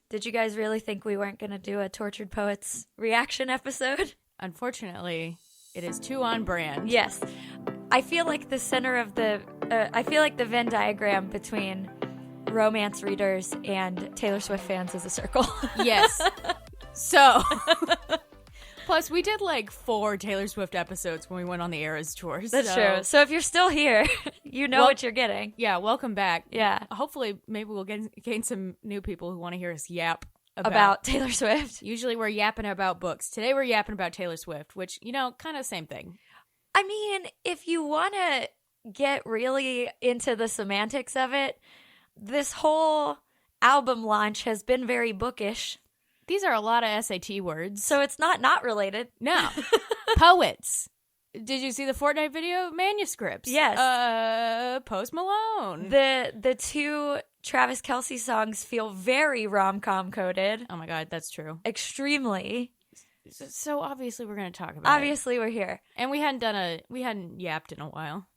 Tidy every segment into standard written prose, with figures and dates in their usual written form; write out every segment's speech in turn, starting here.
Did you guys really think we weren't going to do a Tortured Poets reaction episode? Unfortunately, it is too on brand. Yes. I feel like the center of I feel like the Venn diagram between romance readers and Taylor Swift fans is a circle. Yes. So, plus we did like 4 Taylor Swift episodes when we went on the Eras tour. That's true. So if you're still here, you know what you're getting. Yeah, welcome back. Yeah. Hopefully, maybe we'll gain some new people who want to hear us yap about Taylor Swift. Usually we're yapping about books. Today we're yapping about Taylor Swift, which, kind of same thing. I mean, if you want to get really into the semantics of it, this whole album launch has been very bookish. These are a lot of SAT words. So it's not related. No. Poets. Did you see the Fortnite video? Manuscripts. Yes. Post Malone. The 2 Travis Kelce songs feel very rom-com coded. Oh my God, that's true. Extremely. So obviously we're going to talk about Obviously we're here. And we hadn't yapped in a while.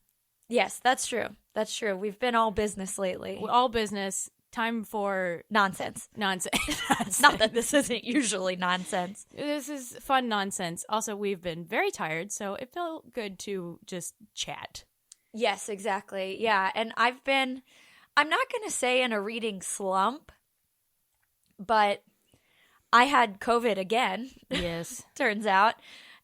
Yes, that's true. That's true. We've been all business lately. All business. Time for nonsense. Nonsense. Not that this isn't usually nonsense. This is fun nonsense. Also, we've been very tired, so it felt good to just chat. Yes, exactly. Yeah, and I'm not going to say in a reading slump, but I had COVID again. Yes. Turns out,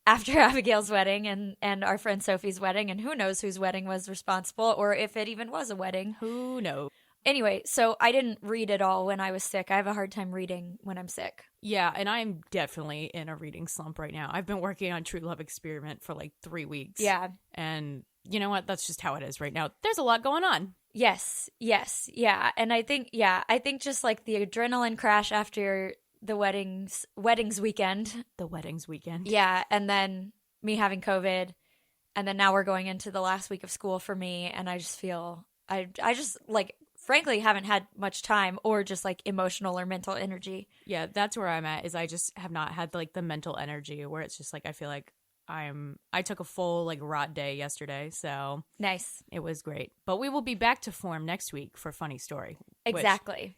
after Abigail's wedding and our friend Sophie's wedding, and who knows whose wedding was responsible, or if it even was a wedding. Who knows? Anyway, so I didn't read at all when I was sick. I have a hard time reading when I'm sick. Yeah, and I'm definitely in a reading slump right now. I've been working on True Love Experiment for like 3 weeks. Yeah. And you know what? That's just how it is right now. There's a lot going on. Yes, yeah. And I think just like the adrenaline crash after the weddings weekend. The weddings weekend. Yeah, and then me having COVID, and then now we're going into the last week of school for me, and I just feel, I just like, frankly, haven't had much time or just like emotional or mental energy. Yeah, that's where I'm at, is I just have not had like the mental energy where it's just like I feel like I took a full like rot day yesterday, so nice. It was great. But we will be back to form next week for Funny Story. Exactly.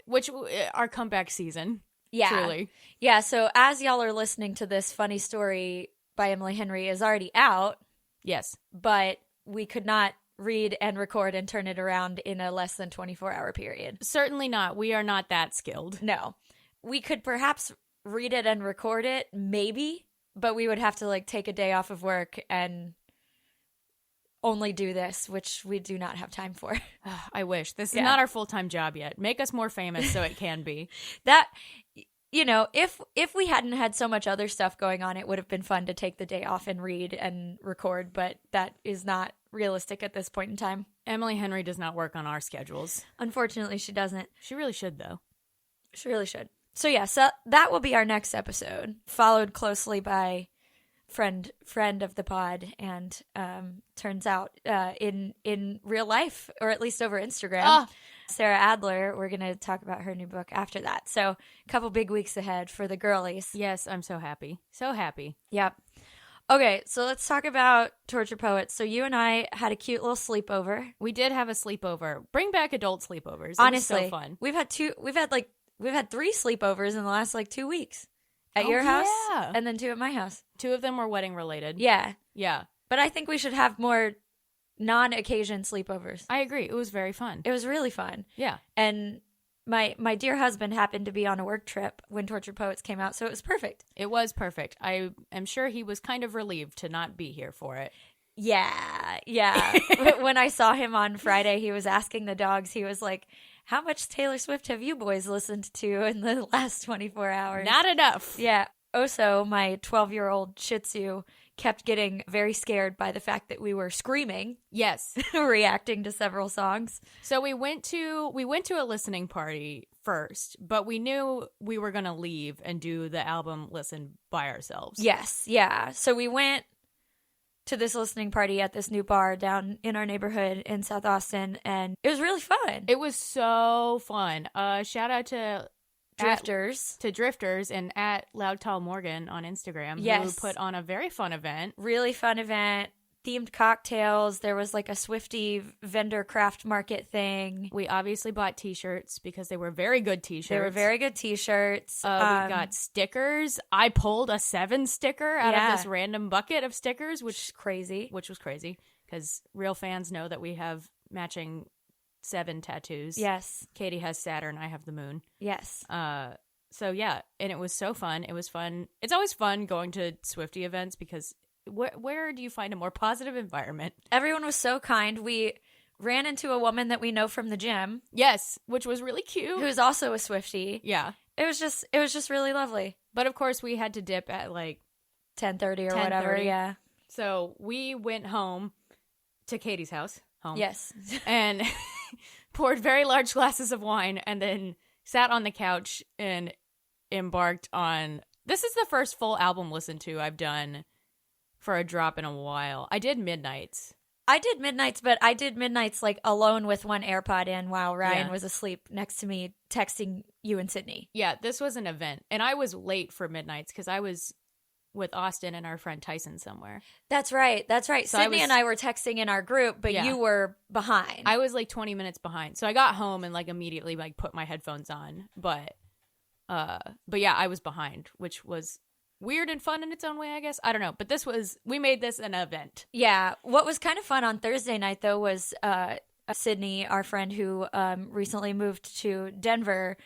Which our comeback season. Yeah. Truly. Yeah, so as y'all are listening to this, Funny Story by Emily Henry is already out. Yes. But we could not read and record and turn it around in a less than 24-hour period. Certainly not. We are not that skilled. No. We could perhaps read it and record it, maybe, but we would have to like take a day off of work and only do this, which we do not have time for. I wish. This is not our full-time job yet. Make us more famous so it can be. That, if we hadn't had so much other stuff going on, it would have been fun to take the day off and read and record, but that is not realistic at this point in time. Emily Henry does not work on our schedules. Unfortunately, she doesn't. She really should, though. She really should. So yeah, so that will be our next episode, followed closely by friend of the pod, and turns out in real life, or at least over Instagram, Sarah Adler, we're going to talk about her new book after that. So a couple big weeks ahead for the girlies. Yes, I'm so happy. So happy. Yep. Okay, so let's talk about Torture Poets. So you and I had a cute little sleepover. We did have a sleepover. Bring back adult sleepovers. Honestly, it was so fun. We've had 3 sleepovers in the last like 2 weeks. At your house, and then 2 at my house. 2 of them were wedding related. Yeah. Yeah. But I think we should have more non-occasion sleepovers. I agree. It was very fun. It was really fun. Yeah. And my dear husband happened to be on a work trip when Tortured Poets came out, so it was perfect. It was perfect. I am sure he was kind of relieved to not be here for it. Yeah. When I saw him on Friday, he was asking the dogs, he was like, how much Taylor Swift have you boys listened to in the last 24 hours? Not enough. Yeah. Also, my 12-year-old Shih Tzu kept getting very scared by the fact that we were screaming. Yes. Reacting to several songs. So we went to a listening party first, but we knew we were going to leave and do the album listen by ourselves. Yes. Yeah. So we went to this listening party at this new bar down in our neighborhood in South Austin, and it was really fun. It was so fun. Shout out to Drifters and at Loud Tall Morgan on Instagram, yes, who put on a very fun event. Really fun event. themed cocktails. There was like a Swiftie vendor craft market thing. We obviously bought t-shirts because they were very good t-shirts. They were very good t-shirts. We got stickers. I pulled a 7 sticker out of this random bucket of stickers, which was crazy because real fans know that we have matching 7 tattoos. Yes. Katey has Saturn. I have the moon. Yes. So yeah, and it was so fun. It was fun. It's always fun going to Swiftie events because where do you find a more positive environment? Everyone was so kind. We ran into a woman that we know from the gym. Yes, which was really cute. Who's also a Swiftie. Yeah. It was just really lovely. But of course we had to dip at like 10:30 or whatever. Yeah. So we went home to Katie's house. Home. Yes. And poured very large glasses of wine and then sat on the couch and embarked on... This is the first full album listen to I've done for a drop in a while. I did Midnights. But I did Midnights like alone with one AirPod in while Ryan was asleep next to me texting you and Sydney. Yeah, this was an event. And I was late for Midnights because I was with Austin and our friend Tyson somewhere. That's right. So Sydney and I were texting in our group, but you were behind. I was like 20 minutes behind. So I got home and like immediately like put my headphones on. But yeah, I was behind, which was weird and fun in its own way, I guess. I don't know. But we made this an event. Yeah. What was kind of fun on Thursday night, though, was Sydney, our friend who recently moved to Denver.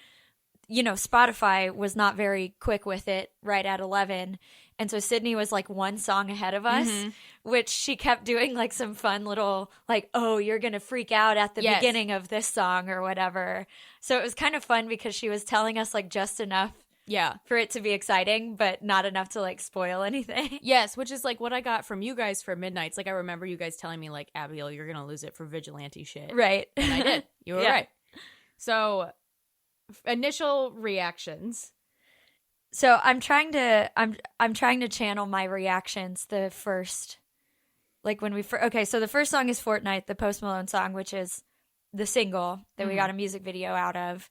You know, Spotify was not very quick with it right at 11. And so Sydney was like one song ahead of us, which she kept doing like some fun little like, oh, you're going to freak out at the beginning of this song or whatever. So it was kind of fun because she was telling us like just enough for it to be exciting, but not enough to like spoil anything. Yes, which is like what I got from you guys for Midnights. Like I remember you guys telling me like, Abigail, you're going to lose it for vigilante shit. Right. And I did. You were right. So initial reactions. So I'm trying to channel my reactions. The first, like when so the first song is Fortnite, the Post Malone song, which is the single that we got a music video out of.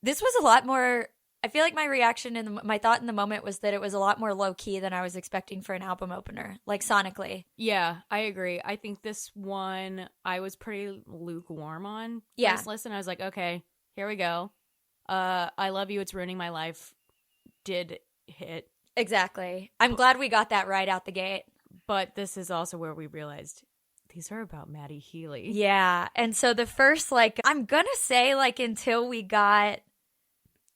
This was a lot more. I feel like my reaction and my thought in the moment was that it was a lot more low key than I was expecting for an album opener, like sonically. Yeah, I agree. I think this one I was pretty lukewarm on. Yeah. First listen, I was like, okay, here we go. I Love You, It's Ruining My Life did hit. Exactly. I'm glad we got that right out the gate. But this is also where we realized these are about Maddie Healy. Yeah. And so the first, like, I'm going to say, like, until we got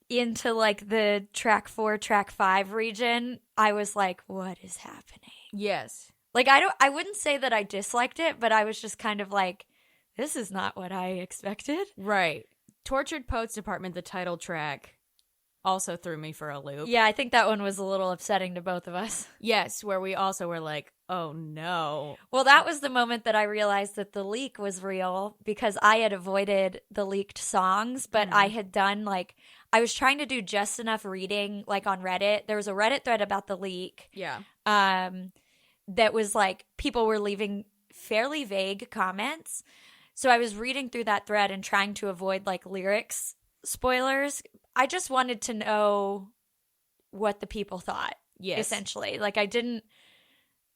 into, like, the track 4, track 5 region, I was like, what is happening? Yes. Like, I wouldn't say that I disliked it, but I was just kind of like, this is not what I expected. Right. Tortured Poets Department, the title track, also threw me for a loop. Yeah, I think that one was a little upsetting to both of us. Yes, where we also were like, oh no. Well, that was the moment that I realized that the leak was real because I had avoided the leaked songs, but I had done like, I was trying to do just enough reading like on Reddit. There was a Reddit thread about the leak. Yeah. That was like, people were leaving fairly vague comments. So I was reading through that thread and trying to avoid like lyrics spoilers. I just wanted to know what the people thought, essentially. Like I didn't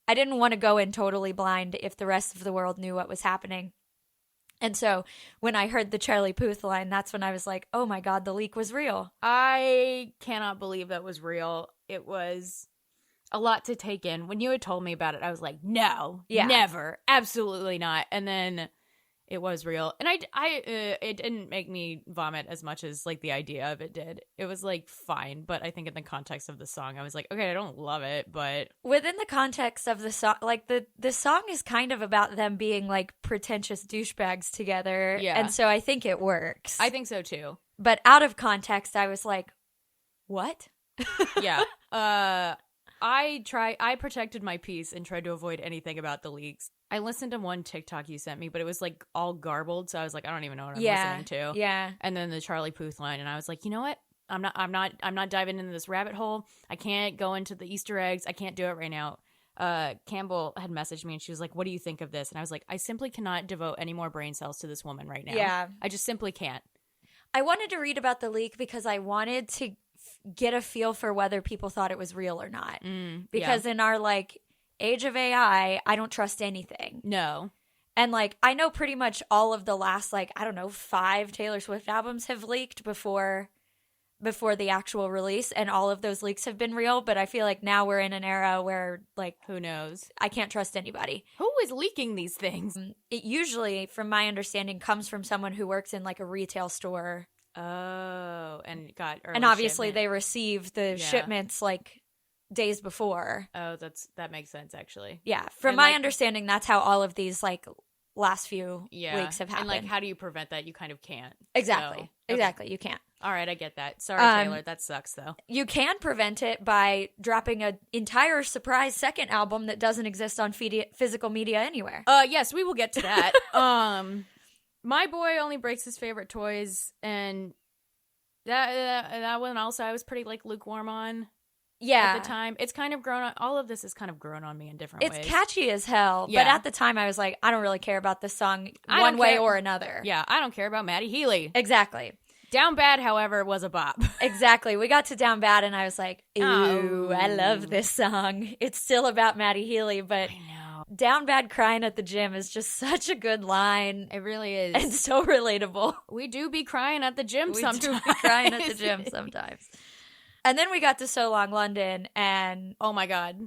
want to go in totally blind if the rest of the world knew what was happening. And so when I heard the Charlie Puth line, that's when I was like, oh my God, the leak was real. I cannot believe that was real. It was a lot to take in. When you had told me about it, I was like, no, never, absolutely not. And then it was real. And it didn't make me vomit as much as like the idea of it did. It was like fine, but I think in the context of the song, I was like, okay, I don't love it, but within the context of the song, like the song is kind of about them being like pretentious douchebags together. Yeah. And so I think it works. I think so too. But out of context, I was like, what? Yeah. I protected my peace and tried to avoid anything about the leaks. I listened to one TikTok you sent me, but it was like all garbled, so I was like, I don't even know what I'm listening to. Yeah. And then the Charlie Puth line, and I was like, you know what? I'm not diving into this rabbit hole. I can't go into the Easter eggs. I can't do it right now. Campbell had messaged me and she was like, what do you think of this? And I was like, I simply cannot devote any more brain cells to this woman right now. Yeah. I just simply can't. I wanted to read about the leak because I wanted to get a feel for whether people thought it was real or not. Because in our like age of AI, I don't trust anything. No. And, like, I know pretty much all of the last, like, I don't know, 5 Taylor Swift albums have leaked before the actual release, and all of those leaks have been real, but I feel like now we're in an era where, like, who knows? I can't trust anybody. Who is leaking these things? It usually, from my understanding, comes from someone who works in, like, a retail store. Oh, and got early and obviously shipment. they receive the shipments, like, days before. Oh, that makes sense, actually. Yeah, from my understanding, that's how all of these, like, last few weeks have happened. And, like, how do you prevent that? You kind of can't. Exactly. So, okay. Exactly. You can't. All right, I get that. Sorry, Taylor. That sucks, though. You can prevent it by dropping an entire surprise second album that doesn't exist on physical media anywhere. Yes, we will get to that. My boy only breaks his favorite toys, and that one also I was pretty, like, lukewarm on. Yeah. At the time. It's kind of grown on, all of this has kind of grown on me in different ways. It's catchy as hell, but at the time I was like, I don't really care about this song one way or another. Yeah, I don't care about Maddie Healy. Exactly. Down Bad, however, was a bop. Exactly. We got to Down Bad and I was like, ooh, I love this song. It's still about Maddie Healy, but I know. Down Bad crying at the gym is just such a good line. It really is. And so relatable. We do be crying at the gym sometimes. We do be crying at the gym sometimes. And then we got to So Long London, and oh my God.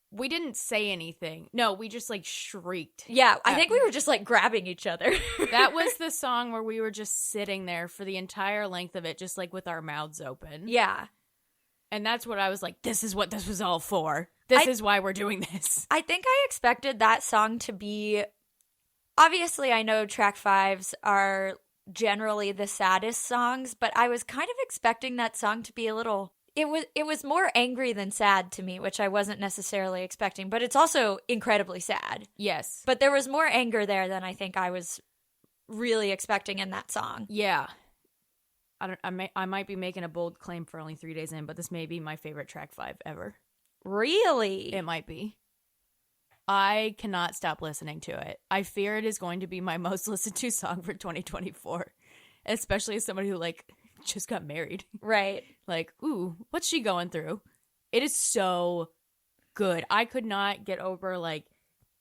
We didn't say anything. No, we just, like, shrieked. Yeah, I think we were just, like, grabbing each other. That was the song where we were just sitting there for the entire length of it, just, like, with our mouths open. Yeah. And that's what I was like, this is what this was all for. This is why we're doing this. I think I expected that song to be... Obviously, I know track 5s are generally the saddest songs, but I was kind of expecting that song to be a little... It was more angry than sad to me, which I wasn't necessarily expecting, but it's also incredibly sad. Yes. But there was more anger there than I think I was really expecting in that song. Yeah. I might be making a bold claim for only 3 days in, but this may be my favorite track 5 ever. Really? It might be. I cannot stop listening to it. I fear it is going to be my most listened to song for 2024, especially as somebody who, like, just got married. Right. Like, ooh, what's she going through? It is so good. I could not get over, like,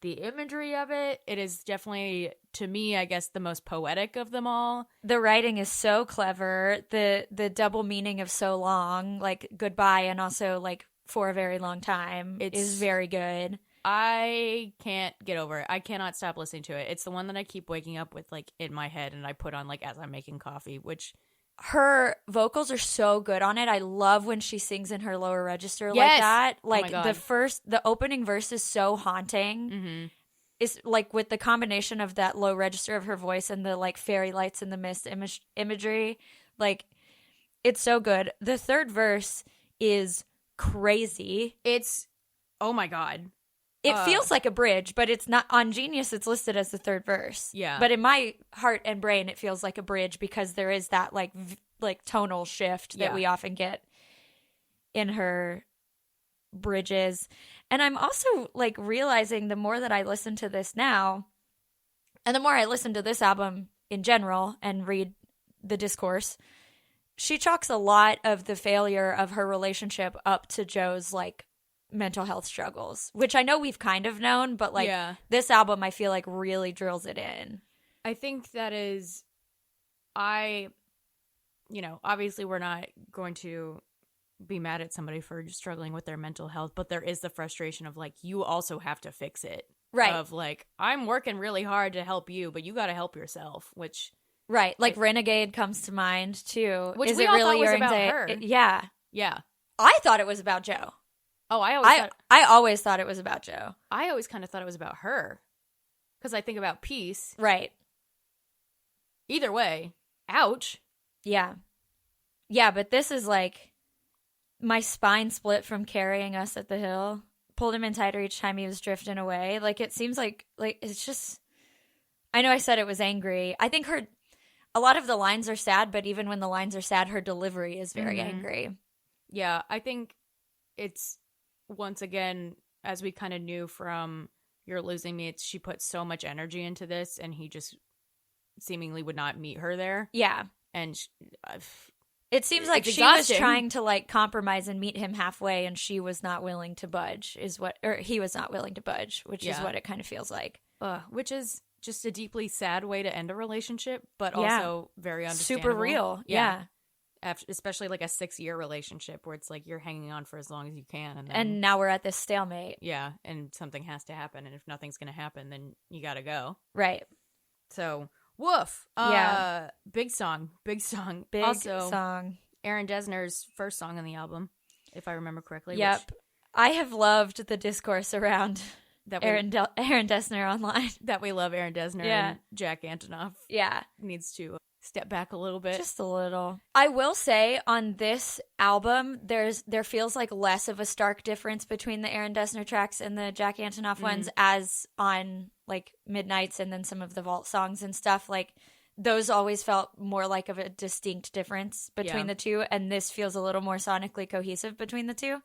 the imagery of it. It is definitely, to me, I guess, the most poetic of them all. The writing is so clever. The double meaning of so long, like goodbye and also like for a very long time, is very good. I can't get over it. I cannot stop listening to it. It's the one that I keep waking up with, like, in my head, and I put on, like, as I'm making coffee, which... Her vocals are so good on it. I love when she sings in her lower register like that. Like, the opening verse is so haunting. Mm-hmm. It's, like, with the combination of that low register of her voice and the, like, fairy lights in the mist imagery, like, it's so good. The third verse is crazy. It's... Oh, my God. It feels like a bridge, but it's not. On Genius, it's listed as the third verse. Yeah. But in my heart and brain, it feels like a bridge because there is that like tonal shift that we often get in her bridges. And I'm also like realizing the more that I listen to this now, and the more I listen to this album in general and read the discourse, she chalks a lot of the failure of her relationship up to Joe's like mental health struggles, which I know we've kind of known, but like this album I feel like really drills it in. I think that is, obviously we're not going to be mad at somebody for struggling with their mental health, but there is the frustration of like, you also have to fix it. Right. Of like, I'm working really hard to help you, but you got to help yourself, which. Right. Like Renegade comes to mind too. Which is we it all really thought was your about anxiety? her. Yeah. Yeah. I thought it was about Joe. Oh, I always thought it was about Joe. I always kind of thought it was about her. Because I think about peace. Right. Either way, ouch. Yeah. Yeah, but this is like my spine split from carrying us at the hill. Pulled him in tighter each time he was drifting away. Like, it seems like it's just... I know I said it was angry. I think a lot of the lines are sad, but even when the lines are sad, her delivery is very angry. Yeah, I think it's... Once again, as we kind of knew from You're Losing Me, she put so much energy into this, and he just seemingly would not meet her there. Yeah. And It seems like she was trying to like compromise and meet him halfway, and she was not willing to budge. Or he was not willing to budge, which is what it kind of feels like. Which is just a deeply sad way to end a relationship, but also very understandable. Super real. Yeah. Especially like a 6-year relationship where it's like you're hanging on for as long as you can. And now we're at this stalemate. Yeah. And something has to happen. And if nothing's going to happen, then you got to go. Right. So, woof. Yeah. Big song. Big song. Big also, song. Aaron Dessner's first song on the album, if I remember correctly. Yep. I have loved the discourse around Aaron Dessner online. That we love Aaron Dessner and Jack Antonoff. Yeah. Needs to step back a little bit. Just a little. I will say on this album, there feels like less of a stark difference between the Aaron Dessner tracks and the Jack Antonoff ones as on like Midnights and then some of the Vault songs and stuff. Like those always felt more like of a distinct difference between the two, and this feels a little more sonically cohesive between the two.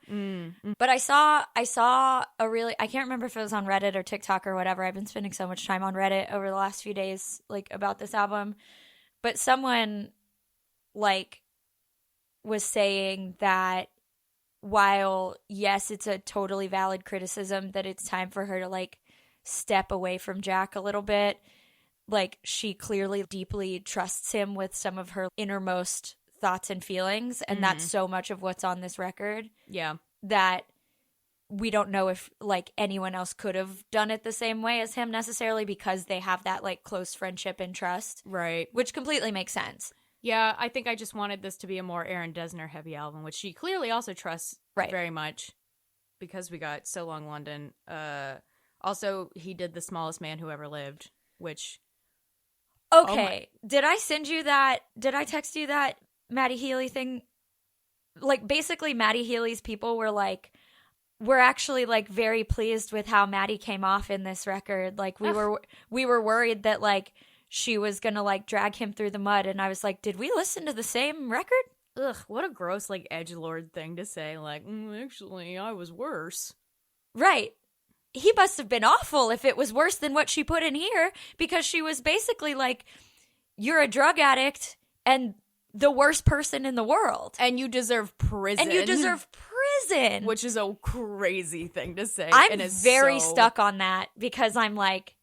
But I saw a really, I can't remember if it was on Reddit or TikTok or whatever. I've been spending so much time on Reddit over the last few days, like about this album. But someone, like, was saying that while, yes, it's a totally valid criticism that it's time for her to, like, step away from Jack a little bit, like, she clearly deeply trusts him with some of her innermost thoughts and feelings, and that's so much of what's on this record. Yeah. That we don't know if, like, anyone else could have done it the same way as him necessarily because they have that, like, close friendship and trust. Right. Which completely makes sense. Yeah, I think I just wanted this to be a more Aaron Dessner heavy album, which she clearly also trusts very much because we got So Long London. Also, he did The Smallest Man Who Ever Lived, which... Okay. Did I send you that? Did I text you that Maddie Healy thing? Like, basically, Maddie Healy's people were like, we're actually, like, very pleased with how Maddie came off in this record. Like, we were worried that, like, she was gonna, like, drag him through the mud. And I was like, did we listen to the same record? Ugh, what a gross, like, edgelord thing to say. Like, actually, I was worse. Right. He must have been awful if it was worse than what she put in here, because she was basically like, you're a drug addict and the worst person in the world. And you deserve prison. Which is a crazy thing to say. I'm very stuck on that because I'm like,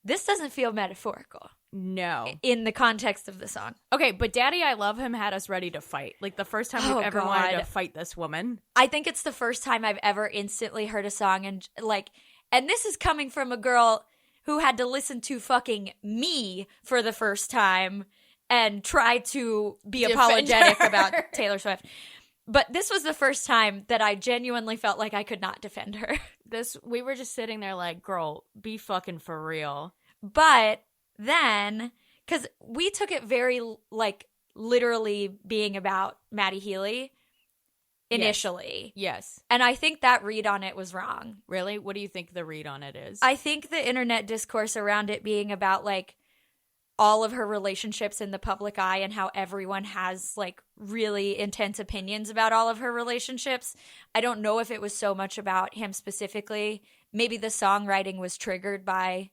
this doesn't feel metaphorical. No. In the context of the song. Okay, but Daddy I Love Him had us ready to fight. Like the first time we've ever wanted to fight this woman. I think it's the first time I've ever instantly heard a song and like, and this is coming from a girl who had to listen to fucking Me for the first time and try to be apologetic about Taylor Swift. But this was the first time that I genuinely felt like I could not defend her. We were just sitting there like, girl, be fucking for real. But then, because we took it very, like, literally being about Maddie Healy initially. Yes. And I think that read on it was wrong. Really? What do you think the read on it is? I think the internet discourse around it being about, like, all of her relationships in the public eye and how everyone has, like, really intense opinions about all of her relationships. I don't know if it was so much about him specifically. Maybe the songwriting was triggered by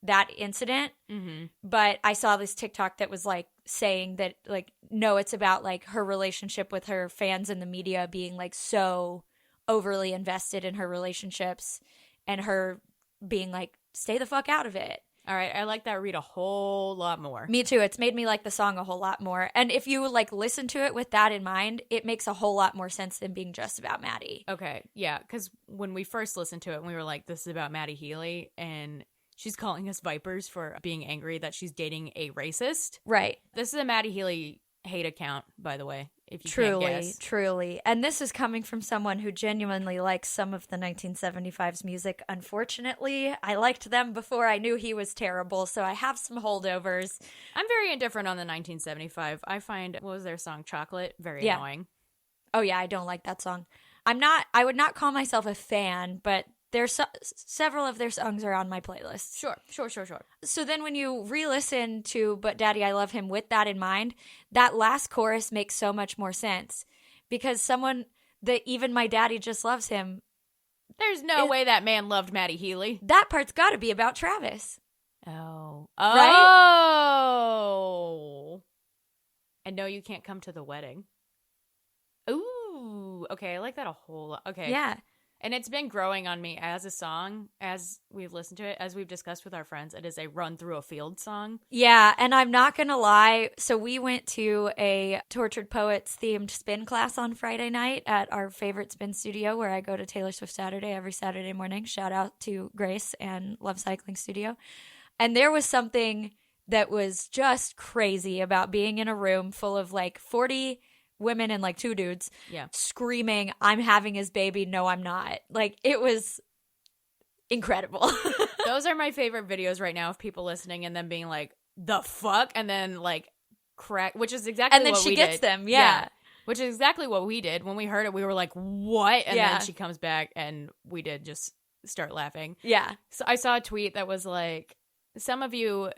that incident, but I saw this TikTok that was like saying that like, no, it's about like her relationship with her fans and the media being like so overly invested in her relationships and her being like, stay the fuck out of it. All right, I like that read a whole lot more. Me too. It's made me like the song a whole lot more. And if you like listen to it with that in mind, it makes a whole lot more sense than being just about Maddie. Okay, yeah, because when we first listened to it, we were like, this is about Maddie Healy, and she's calling us vipers for being angry that she's dating a racist. Right. This is a Maddie Healy hate account, by the way, if you can't guess. Truly. And this is coming from someone who genuinely likes some of the 1975's music. Unfortunately, I liked them before I knew he was terrible, so I have some holdovers. I'm very indifferent on the 1975. I find, what was their song, Chocolate, very annoying. Oh yeah, I don't like that song. I would not call myself a fan, but there's several of their songs are on my playlist. Sure. So then when you re-listen to But Daddy, I Love Him with that in mind, that last chorus makes so much more sense. Because even my daddy just loves him. There's no way that man loved Maddie Healy. That part's got to be about Travis. Oh. Right? Oh. And No, You Can't Come to the Wedding. Ooh, okay, I like that a whole lot. Okay. Yeah. And it's been growing on me as a song, as we've listened to it, as we've discussed with our friends. It is a run through a field song. Yeah, and I'm not going to lie. So we went to a Tortured Poets themed spin class on Friday night at our favorite spin studio where I go to Taylor Swift Saturday every Saturday morning. Shout out to Grace and Love Cycling Studio. And there was something that was just crazy about being in a room full of like 40 women and like 2 dudes screaming, "I'm having his baby, no I'm not." Like, it was incredible. Those are my favorite videos right now of people listening and then being like, the fuck? And then like correct, which is exactly what we did. And then she gets them, yeah. Which is exactly what we did. When we heard it, we were like, what? And then she comes back and we did just start laughing. Yeah. So I saw a tweet that was like, some of you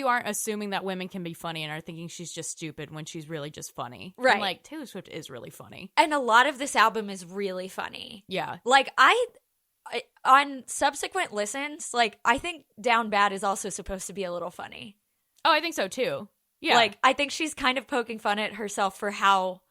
aren't assuming that women can be funny and are thinking she's just stupid when she's really just funny. Right. And like, Taylor Swift is really funny. And a lot of this album is really funny. Yeah. Like, I on subsequent listens, like, I think Down Bad is also supposed to be a little funny. Oh, I think so too. Yeah. Like, I think she's kind of poking fun at herself for how,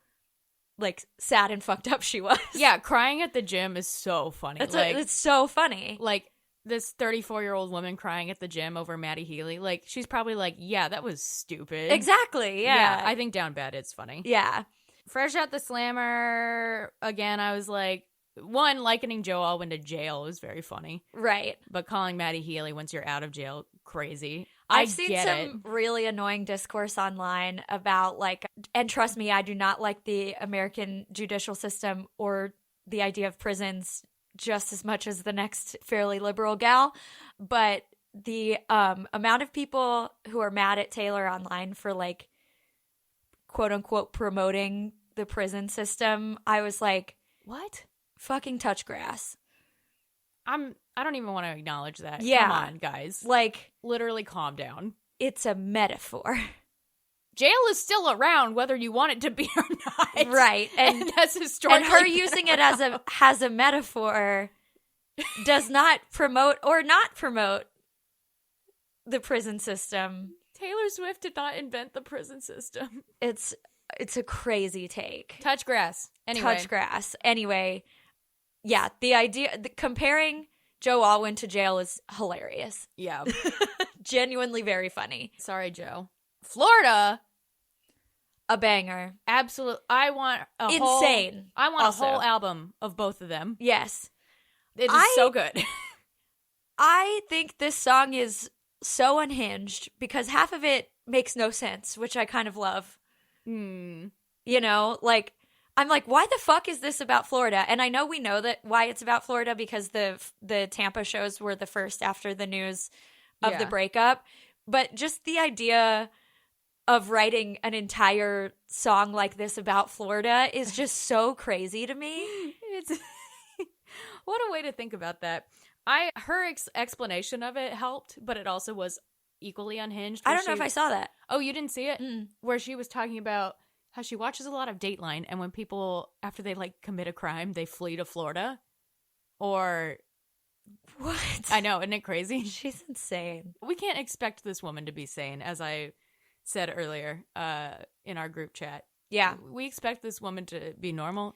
like, sad and fucked up she was. Yeah, crying at the gym is so funny. It's so funny. Like, this 34-year-old woman crying at the gym over Maddie Healy, like, she's probably like, yeah, that was stupid. Exactly, yeah. I think Down Bad is funny. Yeah. Fresh Out the Slammer, again, I was like, one, likening Joe Alwyn to jail is very funny. Right. But calling Maddie Healy once you're out of jail, crazy. I've seen some really annoying discourse online about, like, and trust me, I do not like the American judicial system or the idea of prisons just as much as the next fairly liberal gal, but the amount of people who are mad at Taylor online for, like, quote unquote promoting the prison system, I was like, what? Fucking touch grass. I don't even want to acknowledge that. Yeah. Come on, guys. Like, literally calm down. It's a metaphor. Jail is still around whether you want it to be or not. Right. And that's historically and her using it as a metaphor does not promote or not promote the prison system. Taylor Swift did not invent the prison system. It's a crazy take. Touch grass. Anyway, yeah, the idea comparing Joe Alwyn to jail is hilarious. Yeah. Genuinely very funny. Sorry, Joe. Florida, a banger. Absolute. I want a whole album of both of them. Yes. It is so good. I think this song is so unhinged because half of it makes no sense, which I kind of love. You know, like, I'm like, why the fuck is this about Florida? And I know we know that why it's about Florida because the Tampa shows were the first after the news of the breakup. But just the idea of writing an entire song like this about Florida is just so crazy to me. It's what a way to think about that. Her explanation of it helped, but it also was equally unhinged. I don't know if I saw that. Oh, you didn't see it? Where she was talking about how she watches a lot of Dateline, and when people, after they, like, commit a crime, they flee to Florida. Or... What? I know, isn't it crazy? She's insane. We can't expect this woman to be sane, as I said earlier in our group chat. Yeah. We expect this woman to be normal.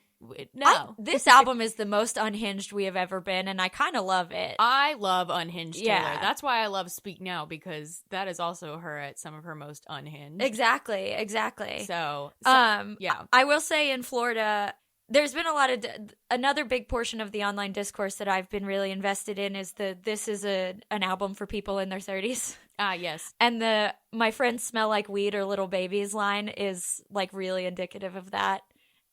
No. This album is the most unhinged we have ever been, and I kind of love it. I love unhinged Taylor. Yeah. That's why I love Speak Now, because that is also her at some of her most unhinged. Exactly. So yeah. I will say in Florida, there's been a lot of another big portion of the online discourse that I've been really invested in is this is an album for people in their 30s. Ah, yes. And my friends smell like weed or little babies line is, like, really indicative of that.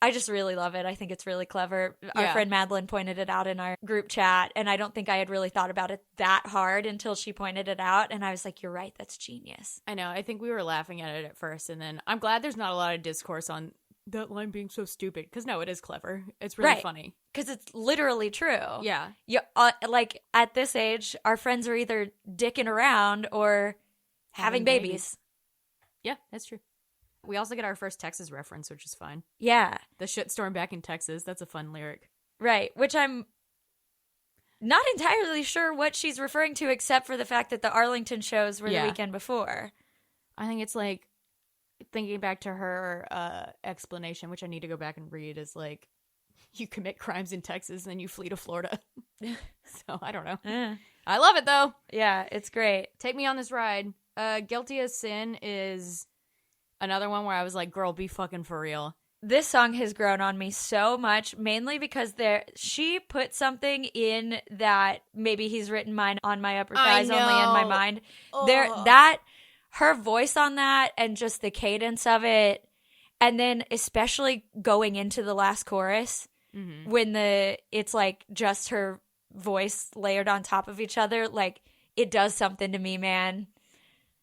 I just really love it. I think it's really clever. Our friend Madeline pointed it out in our group chat, and I don't think I had really thought about it that hard until she pointed it out, and I was like, you're right, that's genius. I know. I think we were laughing at it at first, and then I'm glad there's not a lot of discourse on that line being so stupid, because no, it is clever. It's really funny. Because it's literally true. Yeah. Like, at this age, our friends are either dicking around or having babies. Yeah, that's true. We also get our first Texas reference, which is fun. Yeah. The shitstorm back in Texas. That's a fun lyric. Right. Which I'm not entirely sure what she's referring to, except for the fact that the Arlington shows were the weekend before. I think it's like, thinking back to her explanation, which I need to go back and read, is like, you commit crimes in Texas and then you flee to Florida. So I don't know. I love it though. Yeah, it's great. Take me on this ride. Guilty as Sin is another one where I was like, girl, be fucking for real. This song has grown on me so much, mainly because she put something in that maybe he's written mine on my upper thighs only in my mind. Her voice on that and just the cadence of it, and then especially going into the last chorus when it's like just her voice layered on top of each other, like it does something to me, man.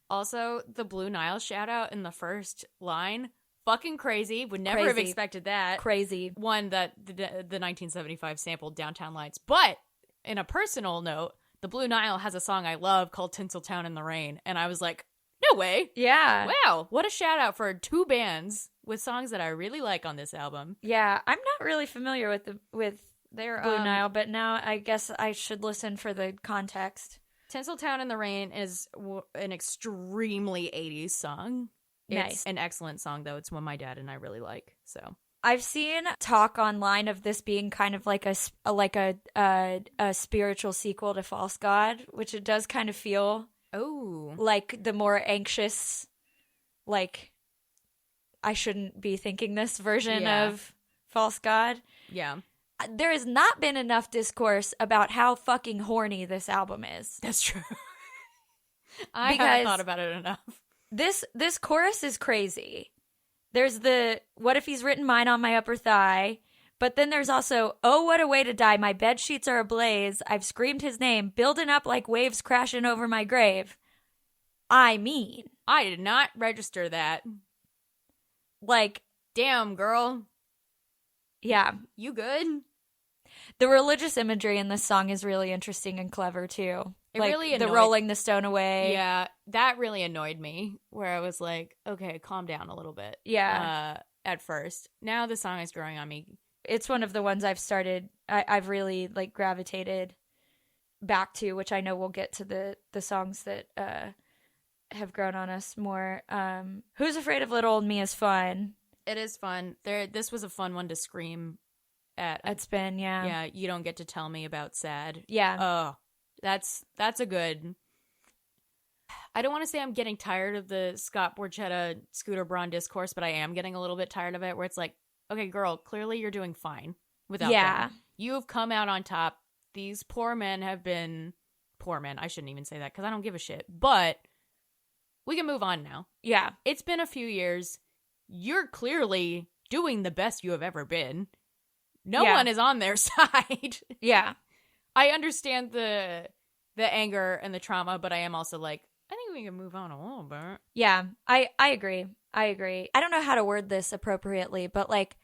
Also, the Blue Nile shout out in the first line, fucking crazy. Would never have expected that. Crazy. One, that the 1975 sampled Downtown Lights. But in a personal note, the Blue Nile has a song I love called Tinseltown in the Rain. And I was like, no way. Yeah. Wow. What a shout out for two bands with songs that I really like on this album. Yeah. I'm not really familiar with their Blue Nile, but now I guess I should listen for the context. Tinseltown in the Rain is an extremely 80s song. Nice. It's an excellent song, though. It's one my dad and I really like. So I've seen talk online of this being kind of like a spiritual sequel to False God, which it does kind of feel. Oh, like the more anxious, like I shouldn't be thinking this version of False God. Yeah. There has not been enough discourse about how fucking horny this album is. That's true. I haven't thought about it enough. This chorus is crazy. There's the, what if he's written mine on my upper thigh? But then there's also, oh, what a way to die. My bed sheets are ablaze. I've screamed his name, building up like waves crashing over my grave. I mean. I did not register that. Like. Damn, girl. Yeah. You good? The religious imagery in this song is really interesting and clever, too. It like, really the rolling the stone away. Yeah, that really annoyed me, where I was like, okay, calm down a little bit. Yeah. At first. Now the song is growing on me. It's one of the ones I've really like gravitated back to, which I know we'll get to the songs that have grown on us more. Who's Afraid of Little Old Me is fun. It is fun. This was a fun one to scream at. At Spin, yeah. Yeah, You Don't Get to Tell Me About Sad. Yeah. Oh, that's a good. I don't want to say I'm getting tired of the Scott Borchetta, Scooter Braun discourse, but I am getting a little bit tired of it, where it's like, okay, girl, clearly you're doing fine without them. You've come out on top. These poor men have been... Poor men. I shouldn't even say that because I don't give a shit. But we can move on now. Yeah. It's been a few years. You're clearly doing the best you have ever been. No one is on their side. Yeah. I understand the anger and the trauma, but I am also like, I think we can move on a little bit. Yeah, I agree. I don't know how to word this appropriately, but like,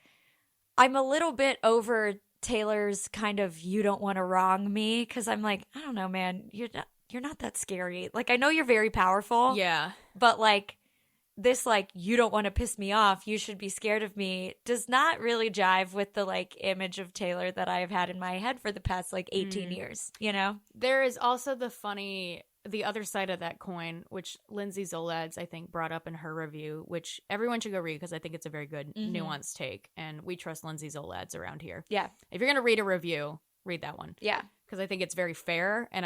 I'm a little bit over Taylor's kind of "you don't want to wrong me" because I'm like, I don't know, man, you're not that scary. Like, I know you're very powerful. Yeah, but like this, like, you don't want to piss me off, you should be scared of me, does not really jive with the like image of Taylor that I have had in my head for the past like 18 years. You know, there is also the other side of that coin, which Lindsay Zolads, I think, brought up in her review, which everyone should go read because I think it's a very good, nuanced take. And we trust Lindsay Zolads around here. Yeah. If you're going to read a review, read that one. Yeah. Because I think it's very fair. And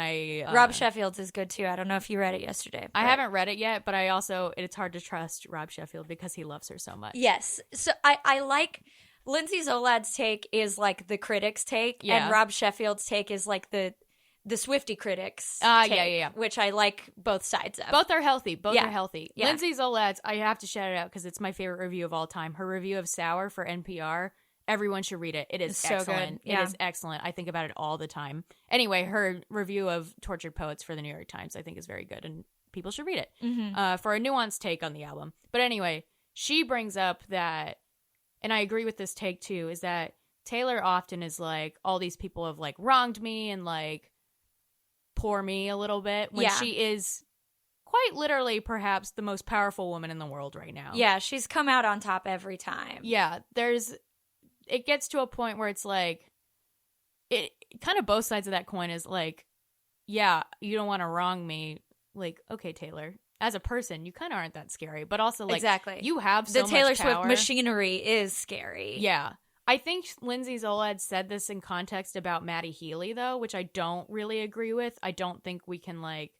Rob Sheffield's is good too. I don't know if you read it yesterday. I haven't read it yet, but it's hard to trust Rob Sheffield because he loves her so much. Yes. So I like... Lindsay Zolad's take is like the critics' take. Yeah. And Rob Sheffield's take is like the Swiftie critics take, yeah. Which I like both sides of. Both are healthy. Are healthy. Yeah. Lindsay Zolad's, I have to shout it out because it's my favorite review of all time. Her review of Sour for NPR. Everyone should read it. It is excellent. So good. Yeah. It is excellent. I think about it all the time. Anyway, her review of Tortured Poets for the New York Times I think is very good, and people should read it for a nuanced take on the album. But anyway, she brings up that, and I agree with this take too, is that Taylor often is like, all these people have like wronged me and like poor me a little bit, when she is quite literally perhaps the most powerful woman in the world right now. Yeah, she's come out on top every time. Yeah, it gets to a point where it's like, it kind of both sides of that coin is like, yeah, you don't want to wrong me. Like, okay, Taylor, as a person, you kind of aren't that scary. But also, like, exactly. you have so the Taylor much power. Swift machinery is scary. Yeah. I think Lindsay Zola had said this in context about Maddie Healy, though, which I don't really agree with. I don't think we can, like...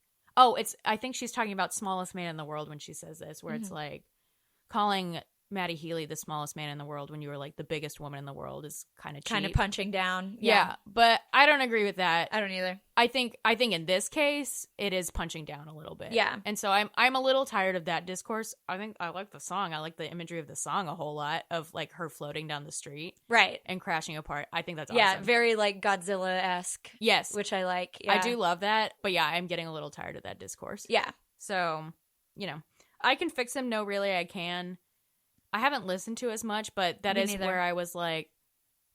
I think she's talking about smallest man in the world when she says this, where it's like calling Maddie Healy the smallest man in the world when you were like the biggest woman in the world is kind of cheap. Kind of punching down. Yeah, but I don't agree with that. I don't either. I think in this case it is punching down a little bit. Yeah. And so I'm a little tired of that discourse. I think I like the song. I like the imagery of the song a whole lot, of like her floating down the street. Right. And crashing apart. I think that's yeah, awesome. very like Godzilla-esque. Yes. Which I like. Yeah. I do love that. But yeah, I'm getting a little tired of that discourse. Yeah. So, I can fix him. No, really, I can. I haven't listened to as much, but that is where I was like,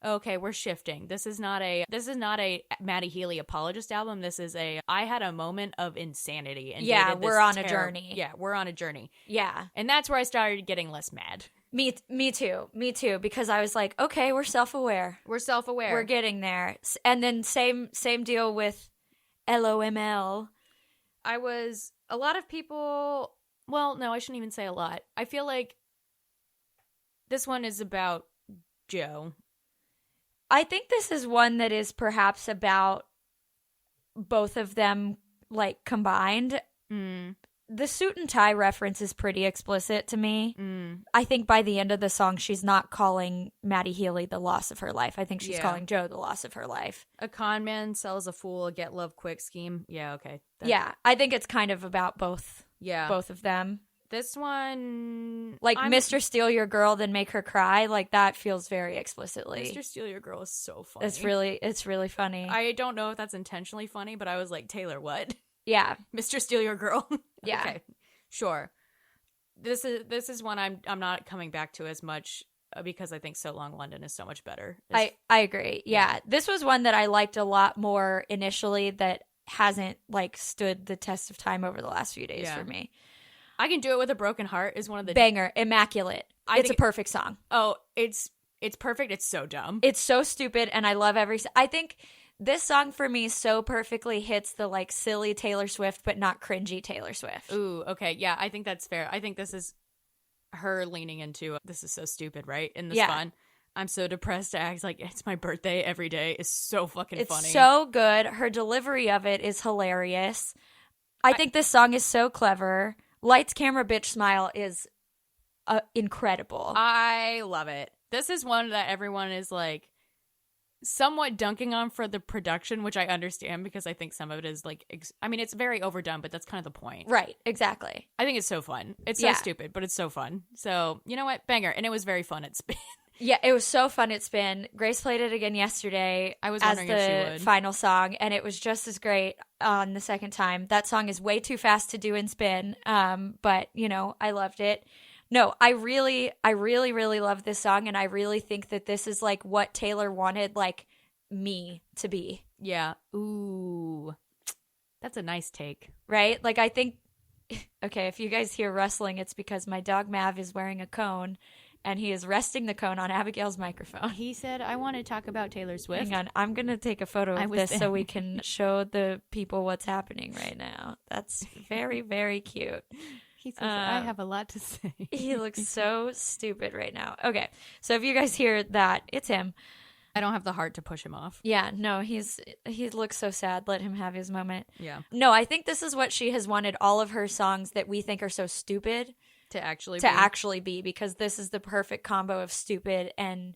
okay, we're shifting. This is not a Maddie Healy apologist album. This is I had a moment of insanity. And we're on a journey. Yeah, we're on a journey. Yeah. And that's where I started getting less mad. Me too, because I was like, okay, we're self-aware. We're getting there. And then same deal with LOML. A lot of people, well, no, I shouldn't even say a lot. I feel like this one is about Joe. I think this is one that is perhaps about both of them, like, combined. The suit and tie reference is pretty explicit to me. I think by the end of the song, she's not calling Maddie Healy the loss of her life. I think she's calling Joe the loss of her life. A con man sells a fool a get love quick scheme. Yeah, okay. I think it's kind of about both of them. This one... Like, Mr. Steal Your Girl, then make her cry. Like, that feels very explicitly. Mr. Steal Your Girl is so funny. It's really funny. I don't know if that's intentionally funny, but I was like, Taylor, what? Yeah. Mr. Steal Your Girl? Yeah. Okay. Sure. This is one I'm not coming back to as much because I think So Long London is so much better. I agree. Yeah. This was one that I liked a lot more initially that hasn't, like, stood the test of time over the last few days for me. I Can Do It With a Broken Heart is one of the... Banger. Immaculate. It's a perfect song. Oh, it's perfect. It's so dumb. It's so stupid, and I love I think this song for me so perfectly hits the, like, silly Taylor Swift, but not cringy Taylor Swift. Ooh, okay. Yeah, I think that's fair. I think this is her leaning into, this is so stupid, right? In this fun. I'm so depressed to act like it's my birthday every day is so fucking funny. It's so good. Her delivery of it is hilarious. I think this song is so clever. Lights, Camera, Bitch, Smile is incredible. I love it. This is one that everyone is like somewhat dunking on for the production, which I understand because I think some of it is like, it's very overdone, but that's kind of the point. Right, exactly. I think it's so fun. It's so stupid, but it's so fun. So, you know what? Banger. And it was very fun at Spin. Yeah, it was so fun at Spin. Grace played it again yesterday. I was as wondering if she would. Final song, and it was just as great on the second time. That song is way too fast to do in Spin, but I loved it. No, I really, really love this song, and I really think that this is like what Taylor wanted, like, me to be. Yeah. Ooh, that's a nice take, right? Like, I think. Okay, if you guys hear rustling, it's because my dog Mav is wearing a cone. And he is resting the cone on Abigail's microphone. He said, I want to talk about Taylor Swift. Hang on. I'm going to take a photo of this so we can show the people what's happening right now. That's very, very cute. He says, I have a lot to say. He looks so stupid right now. Okay. So if you guys hear that, it's him. I don't have the heart to push him off. Yeah, no, he looks so sad. Let him have his moment. Yeah. No, I think this is what she has wanted all of her songs that we think are so stupid to actually be, because this is the perfect combo of stupid and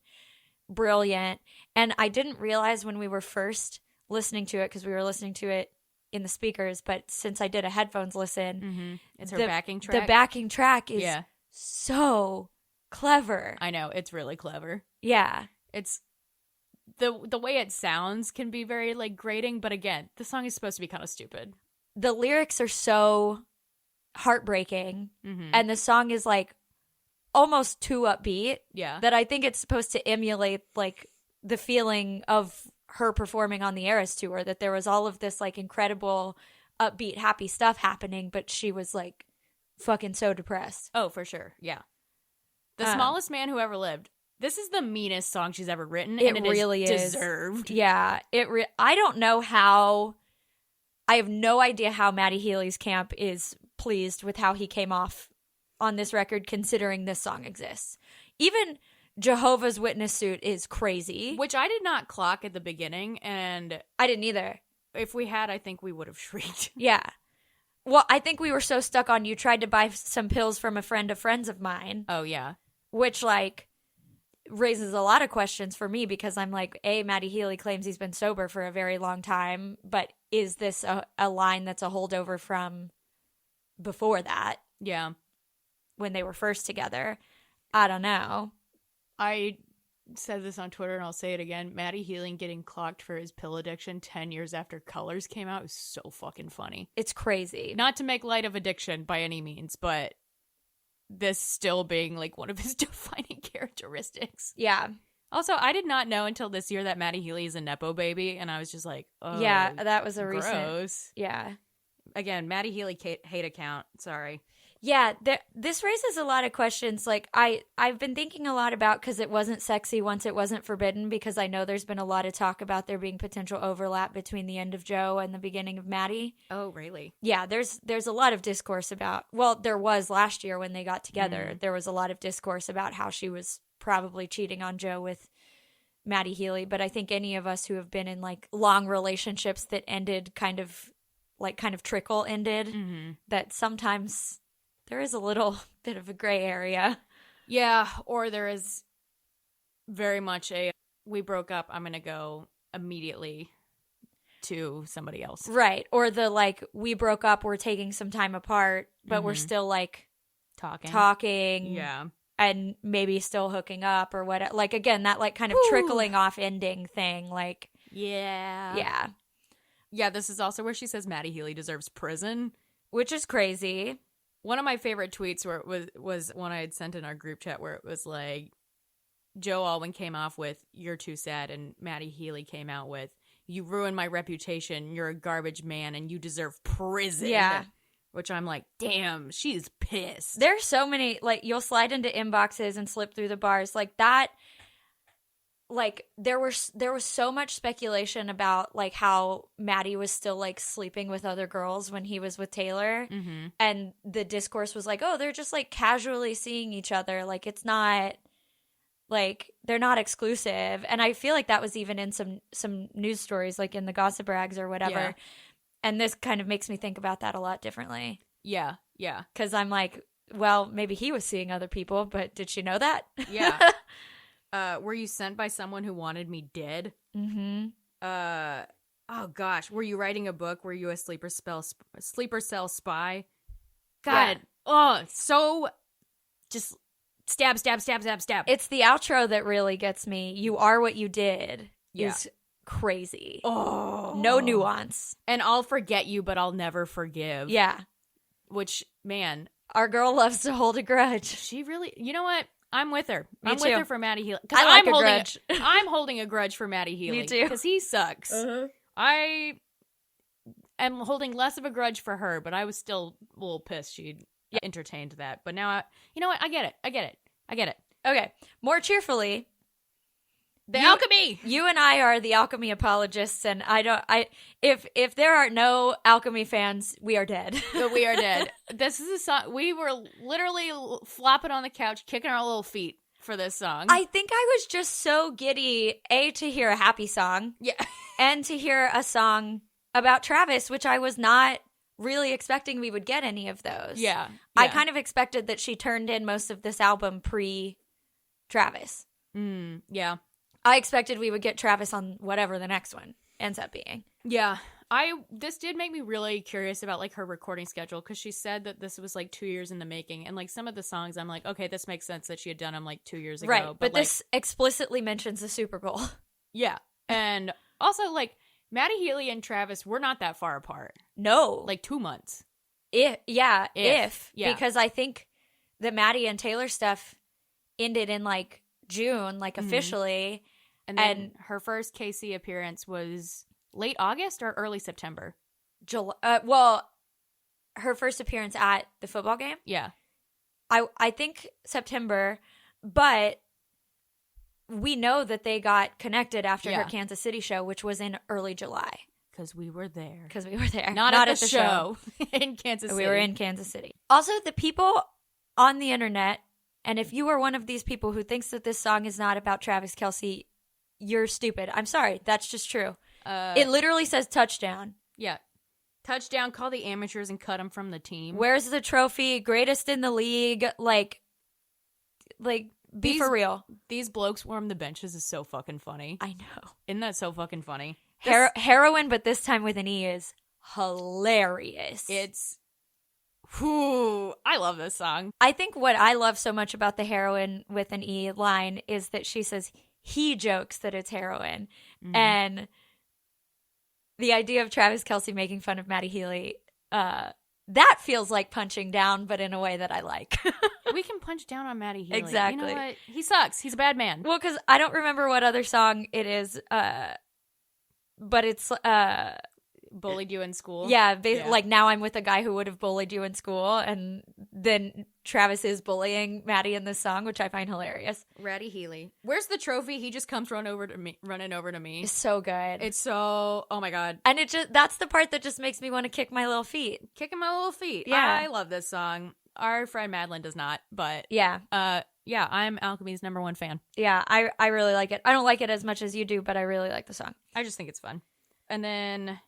brilliant. And I didn't realize when we were first listening to it, because we were listening to it in the speakers, but since I did a headphones listen, it's her backing track. The backing track is so clever. I know, it's really clever. Yeah. It's the way it sounds can be very like grating, but again, the song is supposed to be kind of stupid. The lyrics are so heartbreaking, and the song is like almost too upbeat, that I think it's supposed to emulate like the feeling of her performing on the Eras tour, that there was all of this like incredible upbeat happy stuff happening, but she was like fucking so depressed. Oh, for sure. Yeah. The Smallest Man Who Ever Lived. This is the meanest song she's ever written, and it really is deserved. Yeah, I don't know how. I have no idea how Maddie Healy's camp is pleased with how he came off on this record, considering this song exists. Even Jehovah's Witness suit is crazy. Which I did not clock at the beginning, and I didn't either. If we had, I think we would have shrieked. Yeah. Well, I think we were so stuck on you tried to buy some pills from a friend of friends of mine. Oh, yeah. Which, like, raises a lot of questions for me because I'm like, Matty Healy claims he's been sober for a very long time, but is this a line that's a holdover from before that? Yeah. When they were first together? I don't know. I said this on Twitter and I'll say it again. Matty Healy getting clocked for his pill addiction 10 years after Colors came out is so fucking funny. It's crazy. Not to make light of addiction by any means, but this still being like one of his defining characteristics. Yeah. Also, I did not know until this year that Matty Healy is a Nepo baby, and I was just like, oh, yeah, that was a gross. Recent. Yeah. Again, Matty Healy hate account. Sorry. Yeah, this raises a lot of questions. Like, I've been thinking a lot about, because it wasn't sexy once it wasn't forbidden, because I know there's been a lot of talk about there being potential overlap between the end of Joe and the beginning of Matty. Oh, really? Yeah, there's a lot of discourse about, well, there was last year when they got together. There was a lot of discourse about how she was probably cheating on Joe with Matty Healy. But I think any of us who have been in, like, long relationships that ended kind of trickle ended, that sometimes there is a little bit of a gray area. Yeah, or there is very much we broke up, I'm going to go immediately to somebody else. Right. Or the, like, we broke up, we're taking some time apart, but we're still, like, talking. Yeah. And maybe still hooking up or what. Like, again, that, like, kind of trickling off ending thing. Like, yeah. Yeah. Yeah, this is also where she says Matty Healy deserves prison. Which is crazy. One of my favorite tweets where it was one I had sent in our group chat where it was like, Joe Alwyn came off with, "You're too sad," and Matty Healy came out with, "You ruined my reputation, you're a garbage man, and you deserve prison." Yeah. Which I'm like, damn, she's pissed. There's so many, like, you'll slide into inboxes and slip through the bars. Like, that, like, there was so much speculation about, like, how Matty was still, like, sleeping with other girls when he was with Taylor. And the discourse was like, oh, they're just, like, casually seeing each other. Like, it's not, like, they're not exclusive. And I feel like that was even in some news stories, like in the Gossip Rags or whatever. Yeah. And this kind of makes me think about that a lot differently. Yeah, yeah. Because I'm like, well, maybe he was seeing other people, but did she know that? Yeah. Were you sent by someone who wanted me dead? Oh gosh, were you writing a book? Were you a sleeper cell spy? God, Yeah. Oh, so just stab, stab, stab, stab, stab. It's the outro that really gets me. You are what you did is crazy. Oh, no nuance. And I'll forget you, but I'll never forgive. Yeah. Which, man, our girl loves to hold a grudge. She really, you know what? I'm with her. Me I'm too. with her for Matty Healy. I like a grudge. I'm holding a grudge for Matty Healy. Me too. Because he sucks. I am holding less of a grudge for her, but I was still a little pissed she entertained that. But now, you know what? I get it. Okay. More cheerfully. The alchemy! You and I are the alchemy apologists, and if there are no alchemy fans, we are dead. We are dead. This is a song. We were literally flopping on the couch, kicking our little feet for this song. I think I was just so giddy, to hear a happy song. Yeah. And to hear a song about Travis, which I was not really expecting we would get any of those. Yeah. I kind of expected that she turned in most of this album pre-Travis. Yeah. I expected we would get Travis on whatever the next one ends up being. Yeah. This did make me really curious about, like, her recording schedule, because she said that this was, like, 2 years in the making. And, like, some of the songs, I'm like, okay, this makes sense that she had done them, like, 2 years ago. Right, but like, this explicitly mentions the Super Bowl. Yeah. And also, like, Matty Healy and Travis were not that far apart. No. Like, 2 months. If. Yeah. Because I think the Matty and Taylor stuff ended in, like, June, like, officially. And then her first KC appearance was late August or early September? July. Her first appearance at the football game? Yeah. I think September, but we know that they got connected after her Kansas City show, which was in early July. Because we were there. Because we were there. Not at the show. In Kansas City. We were in Kansas City. Also, the people on the internet, and if you are one of these people who thinks that this song is not about Travis Kelce, you're stupid. I'm sorry. That's just true. It literally says touchdown. Yeah. Touchdown, call the amateurs and cut them from the team. Where's the trophy? Greatest in the league. Like, be for real. These blokes warm the benches is so fucking funny. I know. Isn't that so fucking funny? Heroin, but this time with an E, is hilarious. It's... Whew, I love this song. I think what I love so much about the heroin with an E line is that she says he jokes that it's heroin. Mm-hmm. And the idea of Travis Kelce making fun of Maddie Healy, that feels like punching down, but in a way that I like. We can punch down on Maddie Healy. Exactly. You know what? He sucks. He's a bad man. Well, because I don't remember what other song it is, but it's... bullied you in school. Yeah, like now I'm with a guy who would have bullied you in school, and then Travis is bullying Maddie in this song, which I find hilarious. Ratty Healy. Where's the trophy? He just comes running over to me. It's so good. It's so, oh my God. And that's the part that just makes me want to kick my little feet. Kicking my little feet. Yeah. I love this song. Our friend Madeline does not, but yeah. Yeah, I'm Alchemy's #1 fan. Yeah, I really like it. I don't like it as much as you do, but I really like the song. I just think it's fun. And then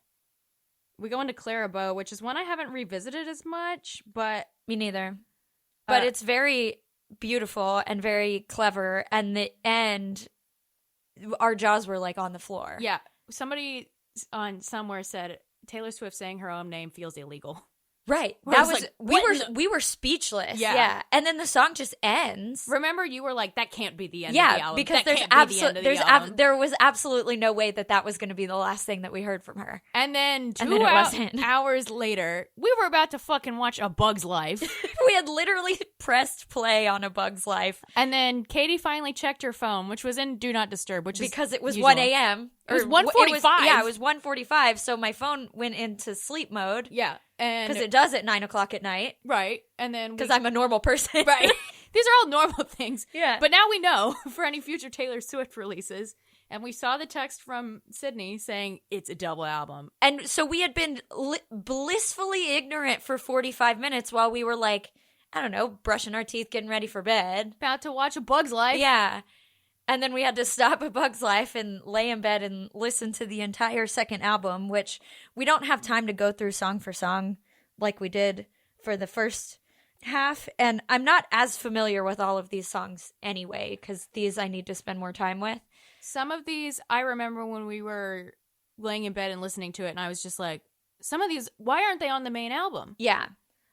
we go into Clara Bow, which is one I haven't revisited as much, but... Me neither. But it's very beautiful and very clever, and the end, our jaws were like on the floor. Yeah. Somebody on somewhere said Taylor Swift saying her own name feels illegal. Right. That was like, we were speechless. Yeah. And then the song just ends. Remember, you were like, that can't be the end of the album. Because there was absolutely no way that was going to be the last thing that we heard from her. And then 2 hours later, we were about to fucking watch A Bug's Life. We had literally pressed play on A Bug's Life. And then Katie finally checked her phone, which was in Do Not Disturb, because it was usual. 1 a.m. It was 1:45. Yeah, it was 1:45, so my phone went into sleep mode. Yeah. Because it does at 9 o'clock at night. Right. And then because I'm a normal person. Right. These are all normal things. Yeah. But now we know for any future Taylor Swift releases. And we saw the text from Sydney saying it's a double album. And so we had been blissfully ignorant for 45 minutes while we were like, I don't know, brushing our teeth, getting ready for bed. About to watch A Bug's Life. Yeah. And then we had to stop A Bug's Life and lay in bed and listen to the entire second album, which we don't have time to go through song for song like we did for the first half. And I'm not as familiar with all of these songs anyway, because these I need to spend more time with. Some of these I remember when we were laying in bed and listening to it, and I was just like, some of these, why aren't they on the main album? Yeah.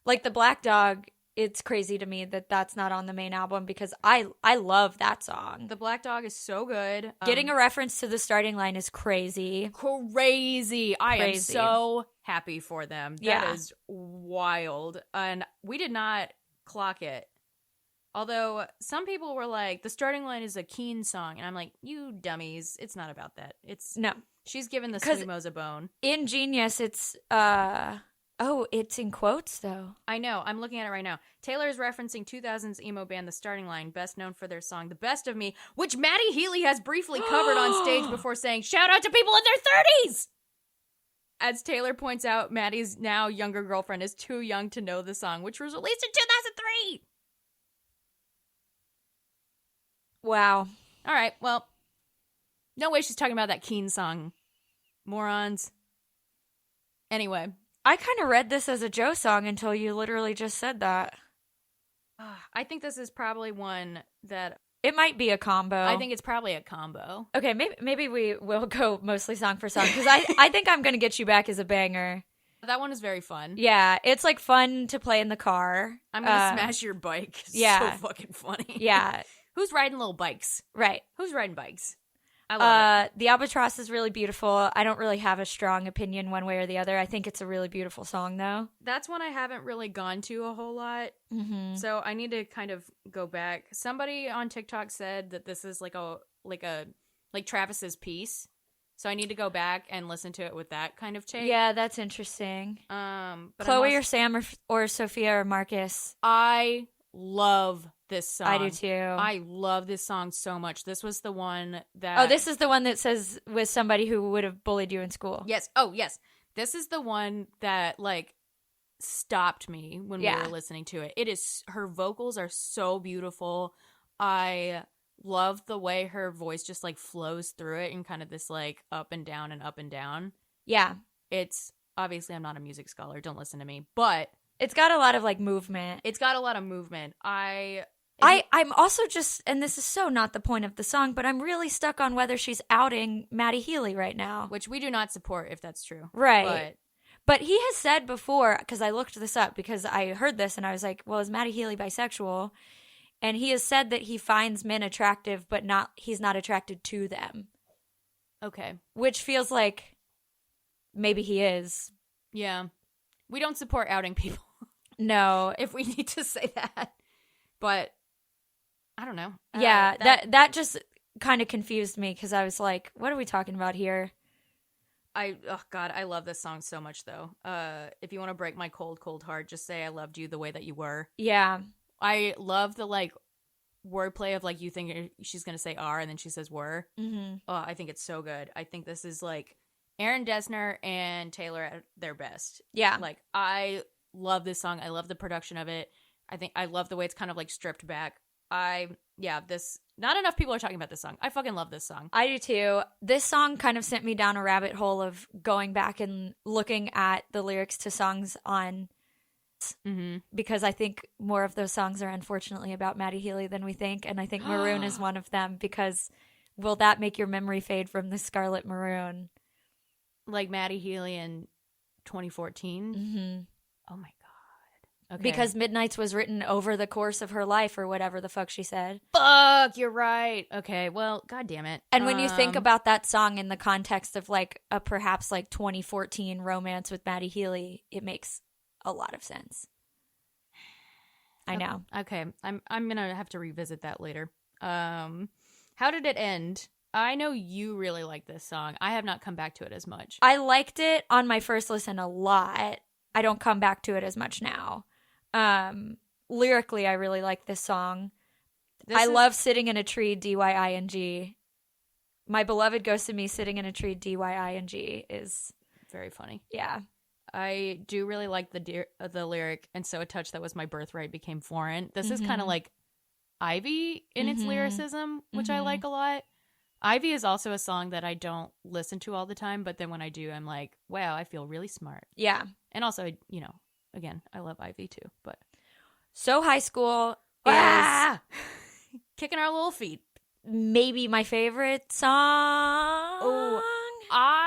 Like the Black Dog, it's crazy to me that that's not on the main album because I love that song. The Black Dog is so good. Getting a reference to the starting line is crazy. Crazy. I am so happy for them. That is wild. And we did not clock it. Although some people were like, the starting line is a Keen song. And I'm like, you dummies. It's not about that. No. She's given the Sweemos a bone. In Genius, it's... Oh, it's in quotes, though. I know. I'm looking at it right now. Taylor is referencing 2000's emo band The Starting Line, best known for their song The Best of Me, which Maddie Healy has briefly covered on stage before saying, shout out to people in their 30s! As Taylor points out, Maddie's now younger girlfriend is too young to know the song, which was released in 2003! Wow. All right, well, no way she's talking about that Keen song. Morons. Anyway... I kind of read this as a Joe song until you literally just said that. I think this is probably one that... It might be a combo. I think it's probably a combo. Okay, maybe we will go mostly song for song, because I think I'm going to Get You Back as a banger. That one is very fun. Yeah, it's like fun to play in the car. I'm going to smash your bike. Yeah. So fucking funny. Yeah. Who's riding little bikes? Right. Who's riding bikes? I love it. The Albatross is really beautiful. I don't really have a strong opinion one way or the other. I think it's a really beautiful song, though. That's one I haven't really gone to a whole lot. Mm-hmm. So I need to kind of go back. Somebody on TikTok said that this is like Travis's piece. So I need to go back and listen to it with that kind of take. Yeah, that's interesting. But Chloe or Sam or Sophia or Marcus. I love this song. I do too. I love this song so much. This was the one that... Oh, this is the one that says with somebody who would have bullied you in school. Yes. Oh, yes. This is the one that, like, stopped me when we were listening to it. It is... Her vocals are so beautiful. I love the way her voice just, like, flows through it in kind of this, like, up and down and up and down. Yeah. It's... Obviously, I'm not a music scholar. Don't listen to me. But... It's got a lot of, like, movement. It's got a lot of movement. I'm also just, and this is so not the point of the song, but I'm really stuck on whether she's outing Maddie Healy right now. Which we do not support, if that's true. Right. But he has said before, because I looked this up, because I heard this and I was like, well, is Maddie Healy bisexual? And he has said that he finds men attractive, but he's not attracted to them. Okay. Which feels like maybe he is. Yeah. We don't support outing people. No. If we need to say that. But I don't know. Yeah, that just kind of confused me because I was like, what are we talking about here? Oh God, I love this song so much though. If you want to break my cold, cold heart, just say I loved you the way that you were. Yeah. I love the like wordplay of like you think she's going to say are and then she says were. Mm-hmm. Oh, I think it's so good. I think this is like Aaron Dessner and Taylor at their best. Yeah. Like I love this song. I love the production of it. I love the way it's kind of like stripped back. Not enough people are talking about this song. I fucking love this song. I do too. This song kind of sent me down a rabbit hole of going back and looking at the lyrics to songs on, because I think more of those songs are unfortunately about Maddie Healy than we think. And I think Maroon is one of them because will that make your memory fade from the Scarlet Maroon? Like Maddie Healy in 2014? Mm-hmm. Oh my God. Okay. Because Midnight's was written over the course of her life or whatever the fuck she said. Fuck, you're right. Okay, well, God damn it. And when you think about that song in the context of like a perhaps like 2014 romance with Maddie Healy, it makes a lot of sense. I know. Okay, I'm gonna have to revisit that later. How did it end? I know you really like this song. I have not come back to it as much. I liked it on my first listen a lot. I don't come back to it as much now. Lyrically, I really like this song. I love Sitting in a Tree, DYING. My beloved ghost of me sitting in a tree, DYING is very funny. Yeah. I do really like the lyric, and so a touch that was my birthright became foreign. This is kind of like Ivy in its lyricism, which I like a lot. Ivy is also a song that I don't listen to all the time, but then when I do, I'm like, wow, I feel really smart. Yeah. And also, you know, again, I love Ivy too, but. So High School is kicking our little feet. Maybe my favorite song. Oh,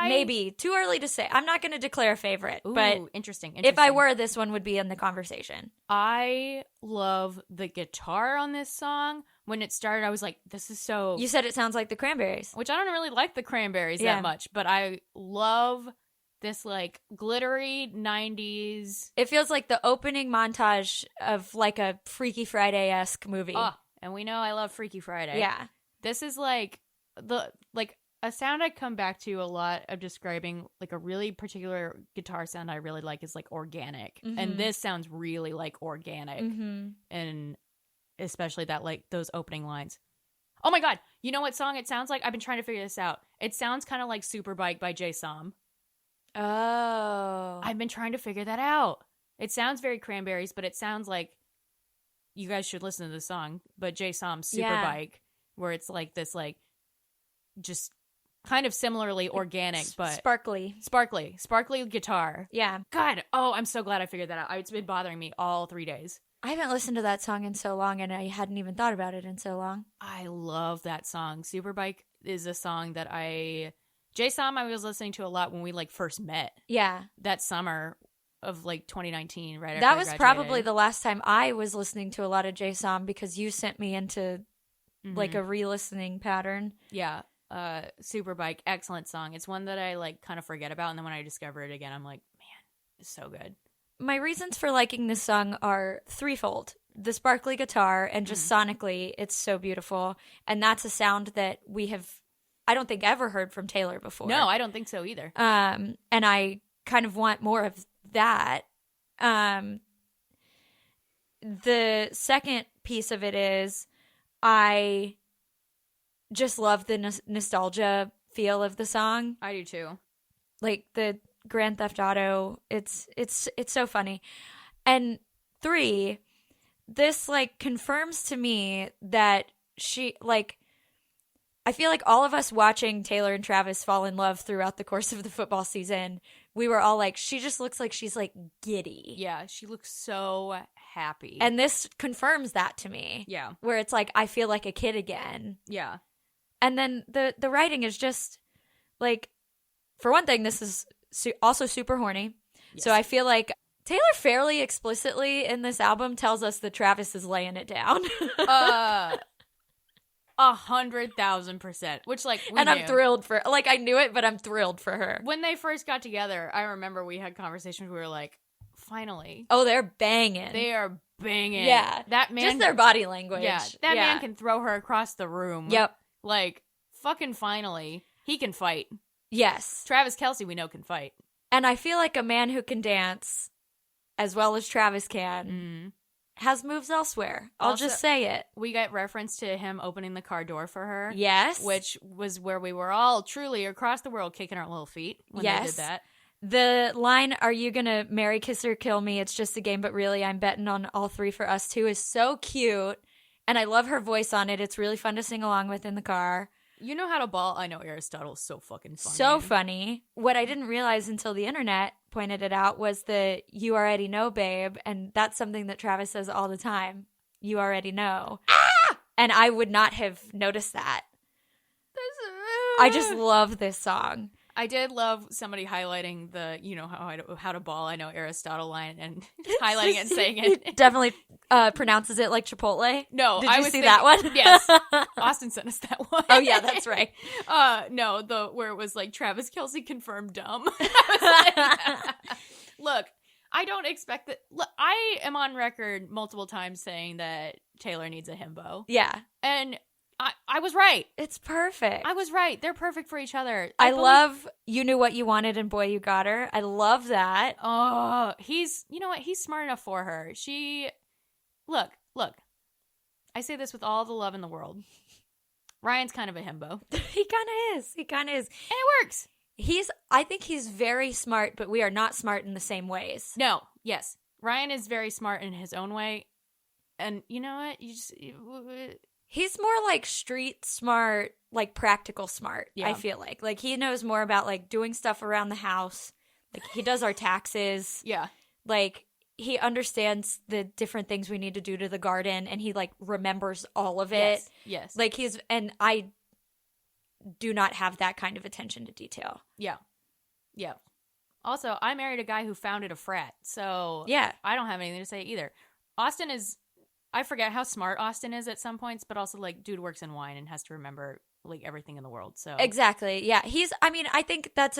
maybe too early to say. I'm not going to declare a favorite, but interesting. If I were, this one would be in the conversation. I love the guitar on this song. When it started, I was like, this is so... You said it sounds like the Cranberries. Which I don't really like the Cranberries that much, but I love this, like, glittery 90s... It feels like the opening montage of, like, a Freaky Friday-esque movie. Oh, and we know I love Freaky Friday. Yeah. This is, like, a sound I come back to a lot of describing, like, a really particular guitar sound I really like is, like, organic. And this sounds really, like, organic. And... especially that, like, those opening lines. Oh my God, you know what song it sounds like? I've been trying to figure this out. It sounds kind of like Superbike by Jay Som. Oh. I've been trying to figure that out. It sounds very Cranberries, but it sounds like, you guys should listen to the song, but Jay Som's Superbike, where it's like this, like, just kind of similarly organic, but... Sparkly guitar. Yeah. God, oh, I'm so glad I figured that out. It's been bothering me all 3 days. I haven't listened to that song in so long, and I hadn't even thought about it in so long. I love that song. Superbike is a song that Jay Som I was listening to a lot when we, like, first met. Yeah. That summer of, like, 2019, right after that I was graduated. probably the last time I was listening to a lot of Jay Som because you sent me into, like, a re-listening pattern. Yeah. Superbike, excellent song. It's one that I, like, kind of forget about, and then when I discover it again, I'm like, man, it's so good. My reasons for liking this song are threefold. The sparkly guitar and just sonically, it's so beautiful. And that's a sound that we have, I don't think, ever heard from Taylor before. No, I don't think so either. And I kind of want more of that. The second piece of it is I just love the nostalgia feel of the song. I do too. Like the Grand Theft Auto, it's so funny. And 3, this like confirms to me that she like, I feel like all of us watching Taylor and Travis fall in love throughout the course of the football season, we were all like, she just looks like she's like giddy. Yeah, she looks so happy. And this confirms that to me. Yeah. Where it's like, I feel like a kid again. Yeah. And then the writing is just like, for one thing, this is also super horny. Yes. So I feel like Taylor fairly explicitly in this album tells us that Travis is laying it down. 100,000%. Which like, we and knew. I'm thrilled for, like, I knew it, but I'm thrilled for her. When they first got together, I remember we had conversations. We were like, finally. Oh, they're banging. They are banging. Yeah, that man. Just their body language. Yeah, that man can throw her across the room. Yep. Like, fucking finally, he can fight. Yes. Travis Kelce, we know, can fight. And I feel like a man who can dance as well as Travis can has moves elsewhere. I'll just say it. We got reference to him opening the car door for her. Yes. Which was where we were all truly across the world kicking our little feet when they did that. The line, "Are you gonna marry, kiss, or kill me? It's just a game, but really I'm betting on all 3 for us too," is so cute. And I love her voice on it. It's really fun to sing along with in the car. You know how to ball. I know Aristotle's so fucking funny. So funny. What I didn't realize until the internet pointed it out was the "you already know, babe." And that's something that Travis says all the time. You already know. Ah! And I would not have noticed that. I just love this song. I did love somebody highlighting the, you know, how to ball. I know Aristotle line and highlighting it and saying it. He definitely pronounces it like Chipotle. No, did you see that one? Yes, Austin sent us that one. Oh yeah, that's right. No, where it was like Travis Kelce confirmed dumb. Look, I don't expect that. Look, I am on record multiple times saying that Taylor needs a himbo. Yeah, and I was right. It's perfect. I was right. They're perfect for each other. I love "You Knew What You Wanted" and "Boy, You Got Her." I love that. Oh, you know what? He's smart enough for her. Look. I say this with all the love in the world. Ryan's kind of a himbo. He kind of is. And it works. I think he's very smart, but we are not smart in the same ways. No. Yes. Ryan is very smart in his own way. And you know what? He's more like street smart, like practical smart, yeah. I feel like. Like, he knows more about, like, doing stuff around the house. Like, he does our taxes. Yeah. Like, he understands the different things we need to do to the garden, and he, like, remembers all of it. Yes. Like, and I do not have that kind of attention to detail. Yeah. Yeah. Also, I married a guy who founded a frat, so yeah, I don't have anything to say either. Austin is... I forget how smart Austin is at some points, but also, like, dude works in wine and has to remember, like, everything in the world, so. Exactly, yeah. I think that's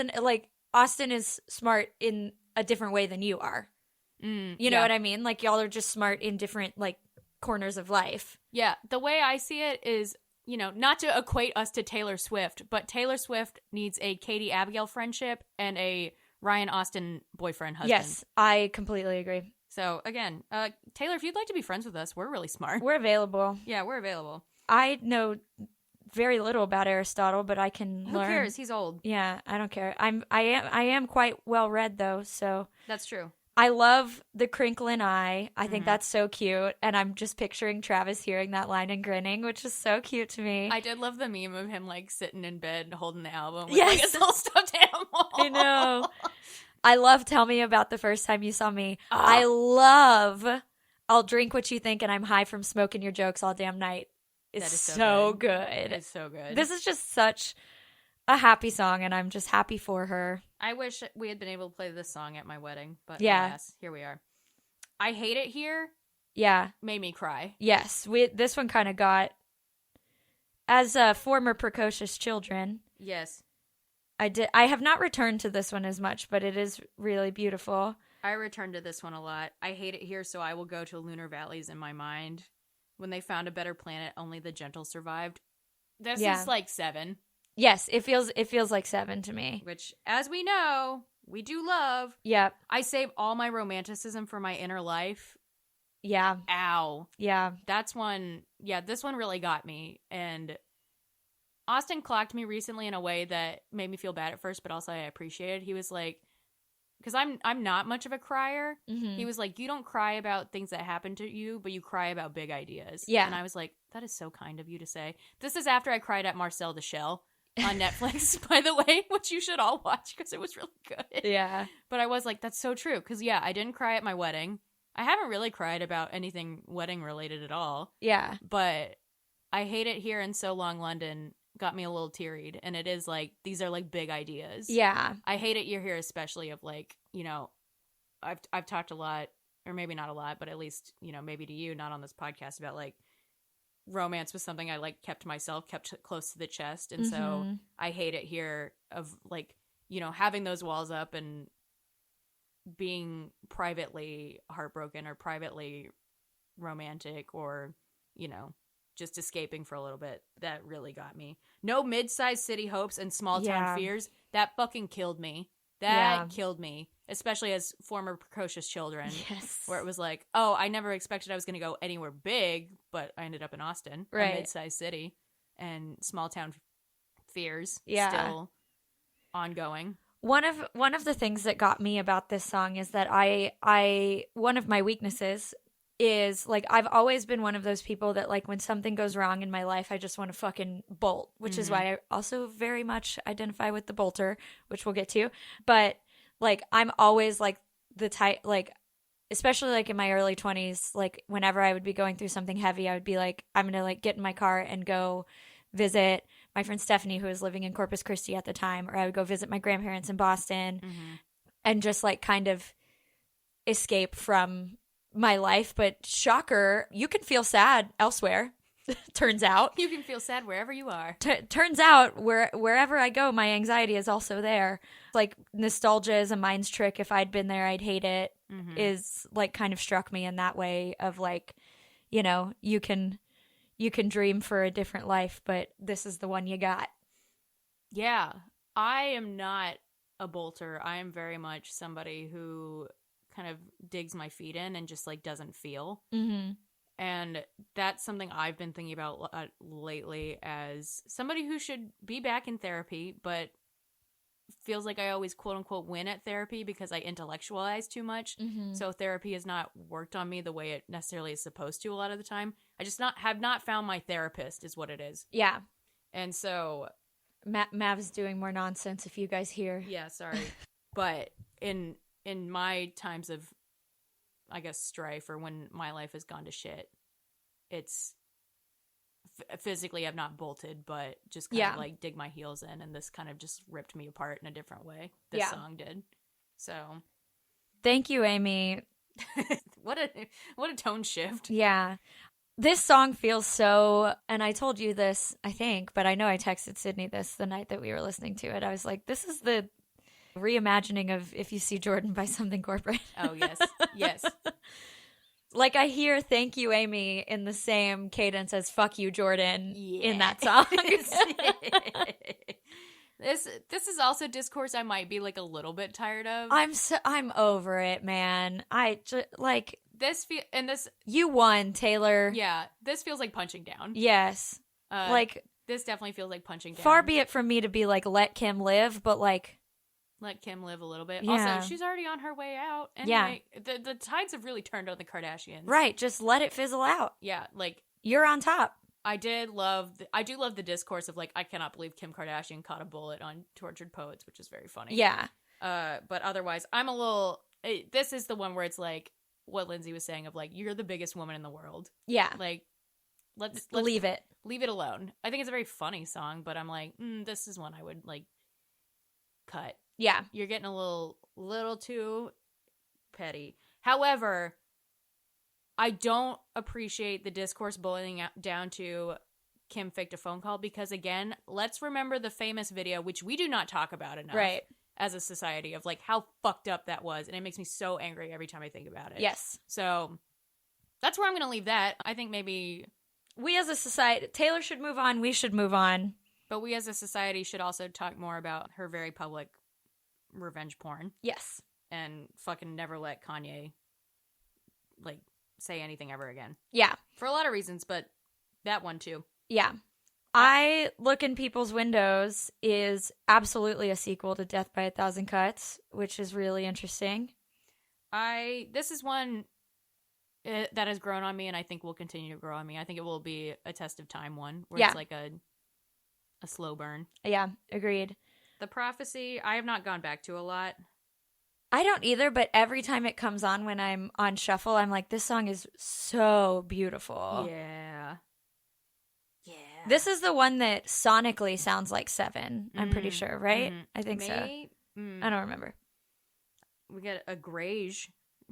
Austin is smart in a different way than you are. You know what I mean? Like, y'all are just smart in different, like, corners of life. Yeah, the way I see it is, you know, not to equate us to Taylor Swift, but Taylor Swift needs a Katey Abigail friendship and a Ryan Austin boyfriend husband. Yes, I completely agree. So, again, Taylor, if you'd like to be friends with us, we're really smart. We're available. Yeah, we're available. I know very little about Aristotle, but I can learn. Who cares? He's old. Yeah, I don't care. I am quite well read, though, so. That's true. I love the crinkling eye. I think that's so cute. And I'm just picturing Travis hearing that line and grinning, which is so cute to me. I did love the meme of him, like, sitting in bed holding the album with, yes. like, his little stuffed animal. I know. I love "Tell Me About the First Time You Saw Me." I love "I'll Drink What You Think and I'm High from Smoking Your Jokes All Damn Night." It's so good. It's so good. This is just such a happy song, and I'm just happy for her. I wish we had been able to play this song at my wedding, but alas, here we are. I Hate It Here. Yeah. Made me cry. Yes. This one kind of got, as former precocious children. Yes. I have not returned to this one as much, but it is really beautiful. I returned to this one a lot. I hate it here, so I will go to lunar valleys in my mind. When they found a better planet, only the gentle survived. This is like 7. Yes, it feels like 7 to me. Which, as we know, we do love. Yep. I save all my romanticism for my inner life. Yeah. Ow. Yeah. That's one. Yeah, this one really got me. And Austin clocked me recently in a way that made me feel bad at first, but also I appreciated. He was like, because I'm not much of a crier. Mm-hmm. He was like, you don't cry about things that happen to you, but you cry about big ideas. Yeah. And I was like, that is so kind of you to say. This is after I cried at Marcel the Shell on Netflix, by the way, which you should all watch because it was really good. Yeah. But I was like, that's so true. Because, yeah, I didn't cry at my wedding. I haven't really cried about anything wedding related at all. Yeah. But I Hate It Here in So Long London got me a little tearied, and it is like, these are like big ideas. Yeah. I Hate It You're Here, especially of like, you know, I've talked a lot, or maybe not a lot, but at least, you know, maybe to you, not on this podcast, about like romance was something I like kept to myself, kept close to the chest. And so I Hate It Here of like, you know, having those walls up and being privately heartbroken or privately romantic, or, you know, just escaping for a little bit. That really got me. No mid-sized city hopes and small town fears. That fucking killed me. That killed me, especially as former precocious children. Yes. Where it was like, oh, I never expected I was going to go anywhere big, but I ended up in Austin, a mid-sized city, and small town fears still ongoing. One of the things that got me about this song is that I one of my weaknesses is like, I've always been one of those people that like, when something goes wrong in my life, I just want to fucking bolt, which is why I also very much identify with the bolter, which we'll get to. But like, I'm always like the type, like, especially like in my early 20s, like whenever I would be going through something heavy, I would be like, I'm going to like get in my car and go visit my friend Stephanie, who was living in Corpus Christi at the time, or I would go visit my grandparents in Boston and just like kind of escape from my life. But shocker, you can feel sad elsewhere. Turns out you can feel sad wherever you are. Turns out wherever I go, my anxiety is also there. Like, nostalgia is a mind's trick. If I'd been there, I'd hate it. Is like kind of struck me in that way of like, you know, you can dream for a different life, but this is the one you got. Yeah, I am not a bolter. I am very much somebody who kind of digs my feet in and just like doesn't feel. And that's something I've been thinking about lately as somebody who should be back in therapy, but feels like I always quote unquote win at therapy because I intellectualize too much. So therapy has not worked on me the way it necessarily is supposed to a lot of the time. I just have not found my therapist is what it is. Yeah. And so Mav's doing more nonsense if you guys hear. Yeah, sorry. But in my times of, I guess, strife, or when my life has gone to shit, it's physically I've not bolted, but just kind of like dig my heels in, and this kind of just ripped me apart in a different way. This song did. So thank you, Amy. What a tone shift. Yeah. This song feels so, and I told you this, I think, but I know I texted Sydney this the night that we were listening to it. I was like, this is the reimagining of If You See Jordan by Something Corporate. Oh, yes. Yes. Like, I hear Thank You, Amy in the same cadence as Fuck You, Jordan in that song. This is also discourse I might be like a little bit tired of. I'm over it, man. I just like this you won, Taylor. Yeah, this feels like punching down. Yes. Like, this definitely feels like punching down. Far be it from me to be like, let Kim live, but like, let Kim live a little bit. Yeah. Also, she's already on her way out. Anyway, the tides have really turned on the Kardashians. Right, just let it fizzle out. Yeah, like, you're on top. I do love the discourse of like, I cannot believe Kim Kardashian caught a bullet on Tortured Poets, which is very funny. Yeah. But otherwise, I'm a little. This is the one where it's like what Lindsay was saying of like, you're the biggest woman in the world. Yeah. Like, let's leave it. Leave it alone. I think it's a very funny song, but I'm like, this is one I would like cut. Yeah. You're getting a little too petty. However, I don't appreciate the discourse boiling down to Kim faked a phone call because, again, let's remember the famous video, which we do not talk about enough as a society, of like how fucked up that was. And it makes me so angry every time I think about it. Yes. So that's where I'm going to leave that. I think maybe we as a society, Taylor should move on. We should move on. But we as a society should also talk more about her very public revenge porn. Yes. And fucking never let Kanye, like, say anything ever again. Yeah. For a lot of reasons, but that one too. Yeah. I Look in People's Windows is absolutely a sequel to Death by a Thousand Cuts, which is really interesting. This is one that has grown on me, and I think will continue to grow on me. I think it will be a test of time one, where it's like a slow burn. Yeah, agreed. The Prophecy, I have not gone back to a lot. I don't either, but every time it comes on when I'm on shuffle, I'm like, this song is so beautiful. Yeah. Yeah. This is the one that sonically sounds like Seven, I'm pretty sure, right? Mm-hmm. I think so. I don't remember. We get a Grage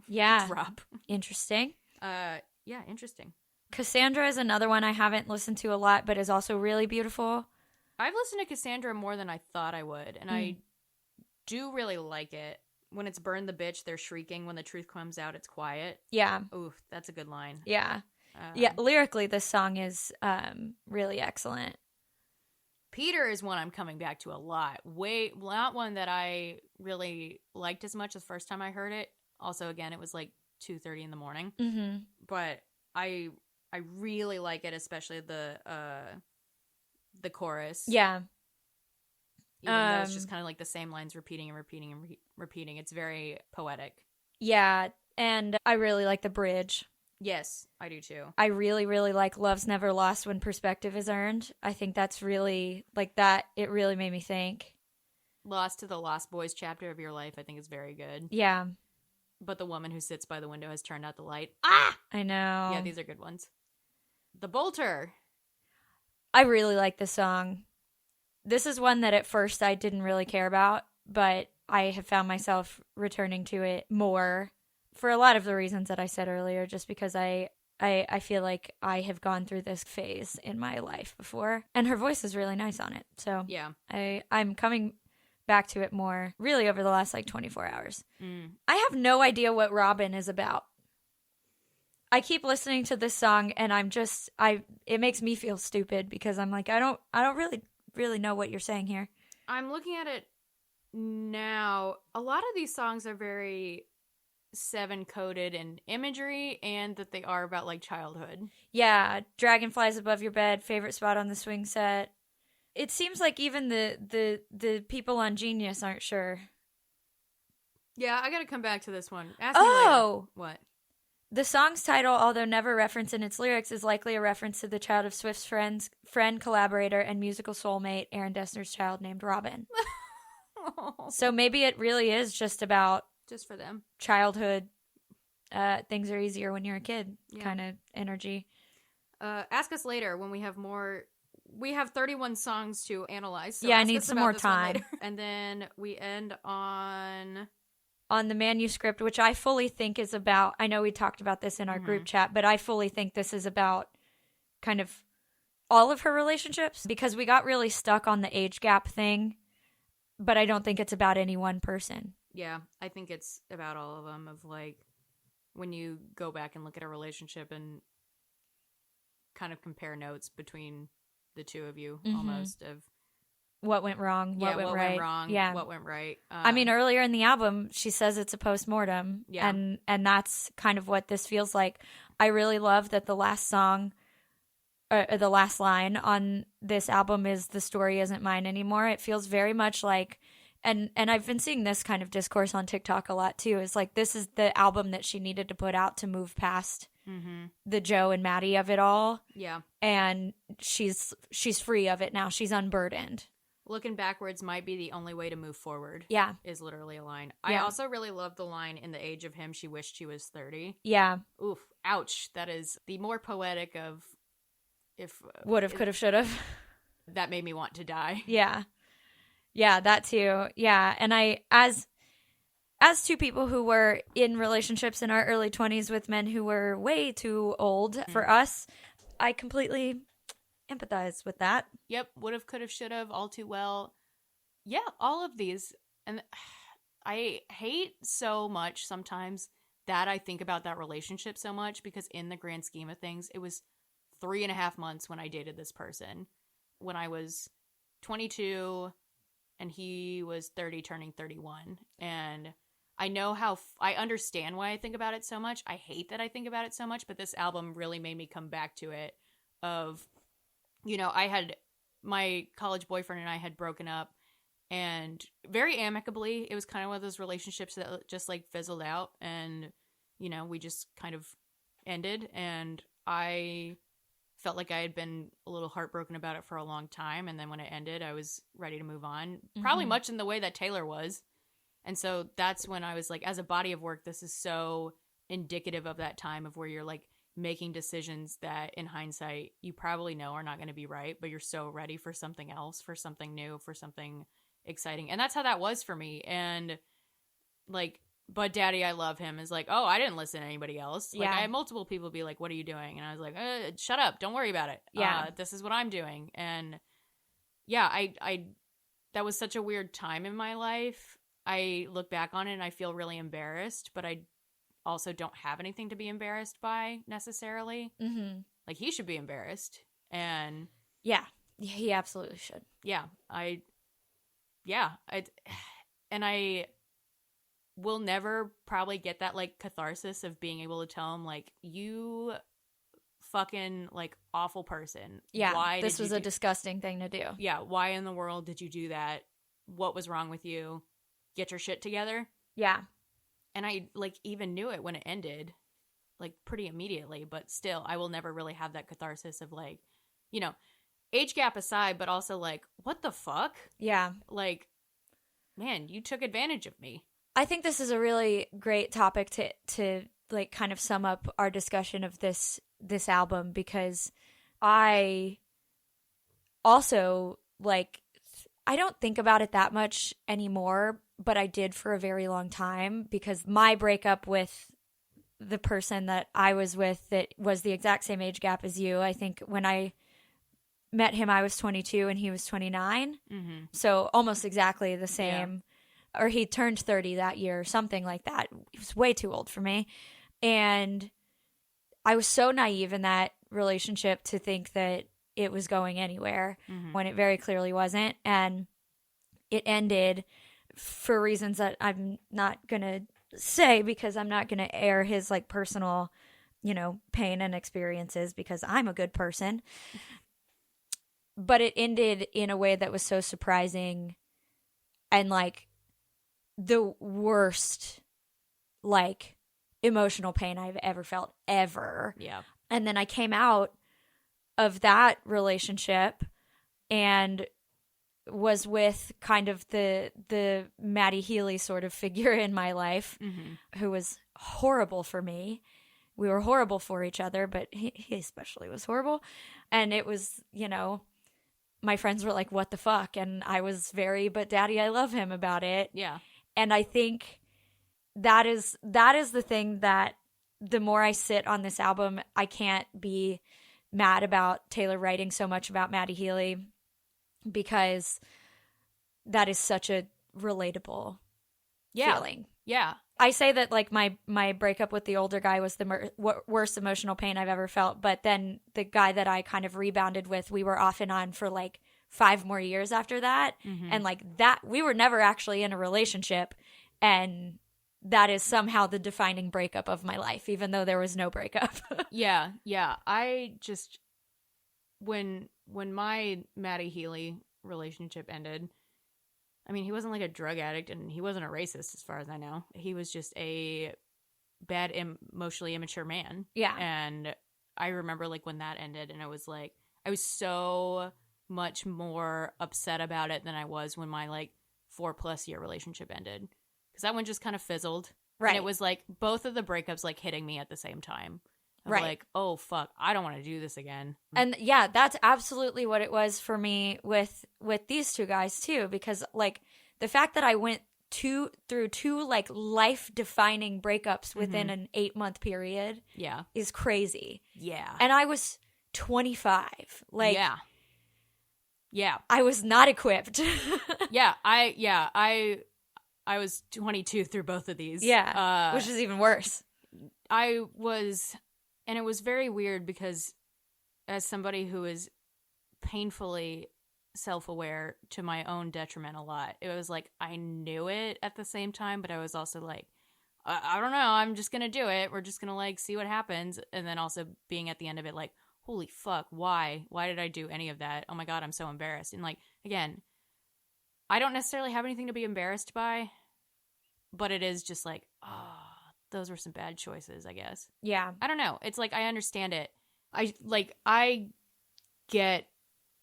drop. Interesting. Yeah, interesting. Cassandra is another one I haven't listened to a lot, but is also really beautiful. I've listened to Cassandra more than I thought I would, and I do really like it. When it's burn the bitch, they're shrieking. When the truth comes out, it's quiet. Yeah. Ooh, that's a good line. Yeah. Yeah, lyrically, this song is really excellent. Peter is one I'm coming back to a lot. Not one that I really liked as much the first time I heard it. Also, again, it was like 2:30 in the morning. Mm-hmm. But I really like it, especially the chorus. Yeah. Even though it's just kind of like the same lines repeating and repeating and repeating. It's very poetic. Yeah, and I really like the bridge. Yes, I do too. I really, really like Love's Never Lost When Perspective is Earned. I think that's really, like that, it really made me think. Lost to the Lost Boys chapter of your life, I think is very good. Yeah. But the woman who sits by the window has turned out the light. I know. Yeah, these are good ones. The Bolter. I really like this song. This is one that at first I didn't really care about, but I have found myself returning to it more for a lot of the reasons that I said earlier, just because I feel like I have gone through this phase in my life before. And her voice is really nice on it. So yeah, I'm coming back to it more really over the last like 24 hours. I have no idea what Robin is about. I keep listening to this song and it makes me feel stupid because I'm like, I don't really know what you're saying here. I'm looking at it now. A lot of these songs are very Seven coded in imagery, and that they are about like childhood. Yeah, Dragonflies Above Your Bed, Favorite Spot on the Swing Set. It seems like even the people on Genius aren't sure. Yeah, I gotta come back to this one. Ask me later. What? The song's title, although never referenced in its lyrics, is likely a reference to the child of Swift's friend, collaborator, and musical soulmate, Aaron Dessner's child named Robin. So maybe it really is just about just for them. Childhood, things are easier when you're a kid kind of energy. Ask us later when we have more. We have 31 songs to analyze. So I need some more time. And then we end on the manuscript, which I fully think is about, I know we talked about this in our group chat, but I fully think this is about kind of all of her relationships, because we got really stuck on the age gap thing, but I don't think it's about any one person. Yeah, I think it's about all of them, of like when you go back and look at a relationship and kind of compare notes between the two of you, almost, of what went wrong, what went right. Went wrong, what went right. I mean, earlier in the album, she says it's a postmortem, and that's kind of what this feels like. I really love that the last song, the last line on this album is "The story isn't mine anymore." It feels very much like, and I've been seeing this kind of discourse on TikTok a lot too. It's like this is the album that she needed to put out to move past the Joe and Maddie of it all. Yeah, and she's free of it now. She's unburdened. Looking backwards might be the only way to move forward. Yeah. Is literally a line. Yeah. I also really love the line, "In the age of him, she wished she was 30. Yeah. Oof. Ouch. That is the more poetic of if... Would've, could've, should've. That made me want to die. Yeah. Yeah, that too. Yeah. And I, as two people who were in relationships in our early 20s with men who were way too old for us, I completely empathize with that. Yep. Would've, could've, should've, all too well. Yeah, all of these. And I hate so much sometimes that I think about that relationship so much, because in the grand scheme of things, it was 3.5 months when I dated this person, when I was 22 and he was 30 turning 31. And I know how I understand why I think about it so much. I hate that I think about it so much, but this album really made me come back to it of, I had my college boyfriend and I had broken up, and very amicably. It was kind of one of those relationships that just like fizzled out, and we just kind of ended, and I felt like I had been a little heartbroken about it for a long time, and then when it ended, I was ready to move on. Probably much in the way that Taylor was. And so that's when I was like, as a body of work, this is so indicative of that time of where you're like making decisions that in hindsight you probably know are not going to be right, but you're so ready for something else, for something new, for something exciting. And that's how that was for me. And like, but Daddy, I love him is like, oh, I didn't listen to anybody else. Like, I had multiple people be like, what are you doing? And I was like, shut up. Don't worry about it. Yeah. This is what I'm doing. And yeah, I that was such a weird time in my life. I look back on it and I feel really embarrassed, but I also don't have anything to be embarrassed by necessarily. Mm-hmm. Like, he should be embarrassed. And yeah, he absolutely should. Yeah. I will never probably get that like catharsis of being able to tell him like, you fucking like awful person. Yeah. Why this was a disgusting thing to do. Yeah. Why in the world did you do that? What was wrong with you? Get your shit together. Yeah. And I like even knew it when it ended, like pretty immediately, but still I will never really have that catharsis of like, age gap aside, but also like, what the fuck? Yeah. Like, man, you took advantage of me. I think this is a really great topic to like kind of sum up our discussion of this album, because I also like, I don't think about it that much anymore, but I did for a very long time, because my breakup with the person that I was with that was the exact same age gap as you. I think when I met him, I was 22 and he was 29. Mm-hmm. So almost exactly the same. Yeah. Or he turned 30 that year or something like that. He was way too old for me. And I was so naive in that relationship to think that it was going anywhere when it very clearly wasn't. And it ended for reasons that I'm not going to say, because I'm not going to air his like personal, pain and experiences, because I'm a good person. But it ended in a way that was so surprising and like the worst like emotional pain I've ever felt ever. Yeah. And then I came out of that relationship and was with kind of the Maddie Healy sort of figure in my life, who was horrible for me. We were horrible for each other, but he especially was horrible. And it was, my friends were like, what the fuck? And I was very, but Daddy, I love him about it. Yeah. And I think that is the thing that the more I sit on this album, I can't be mad about Taylor writing so much about Maddie Healy, because that is such a relatable feeling. Yeah. I say that like my breakup with the older guy was the worst emotional pain I've ever felt, but then the guy that I kind of rebounded with, we were off and on for like 5 more years after that. And like that, we were never actually in a relationship, and that is somehow the defining breakup of my life, even though there was no breakup. Yeah. I just, when my Maddie Healy relationship ended, I mean, he wasn't like a drug addict and he wasn't a racist as far as I know. He was just a bad, emotionally immature man. Yeah. And I remember like when that ended, and it was like, I was so much more upset about it than I was when my like 4+ year relationship ended. Because that one just kind of fizzled. Right. And it was like both of the breakups like hitting me at the same time. Right. Like, oh, fuck, I don't want to do this again. And yeah, that's absolutely what it was for me with these two guys too. Because like the fact that I went through 2 like life-defining breakups within an 8-month period is crazy. Yeah. And I was 25. Like, yeah. I was not equipped. I was 22 through both of these. Yeah. Which is even worse. I was, and it was very weird because as somebody who is painfully self-aware to my own detriment a lot. It was like I knew it at the same time, but I was also like, I don't know, I'm just gonna do it. We're just gonna like see what happens. And then also being at the end of it like, holy fuck, why did I do any of that? Oh my god, I'm so embarrassed. And like, again, I don't necessarily have anything to be embarrassed by, but it is just like, oh, those were some bad choices, I guess. Yeah. I don't know, it's like I understand it. I get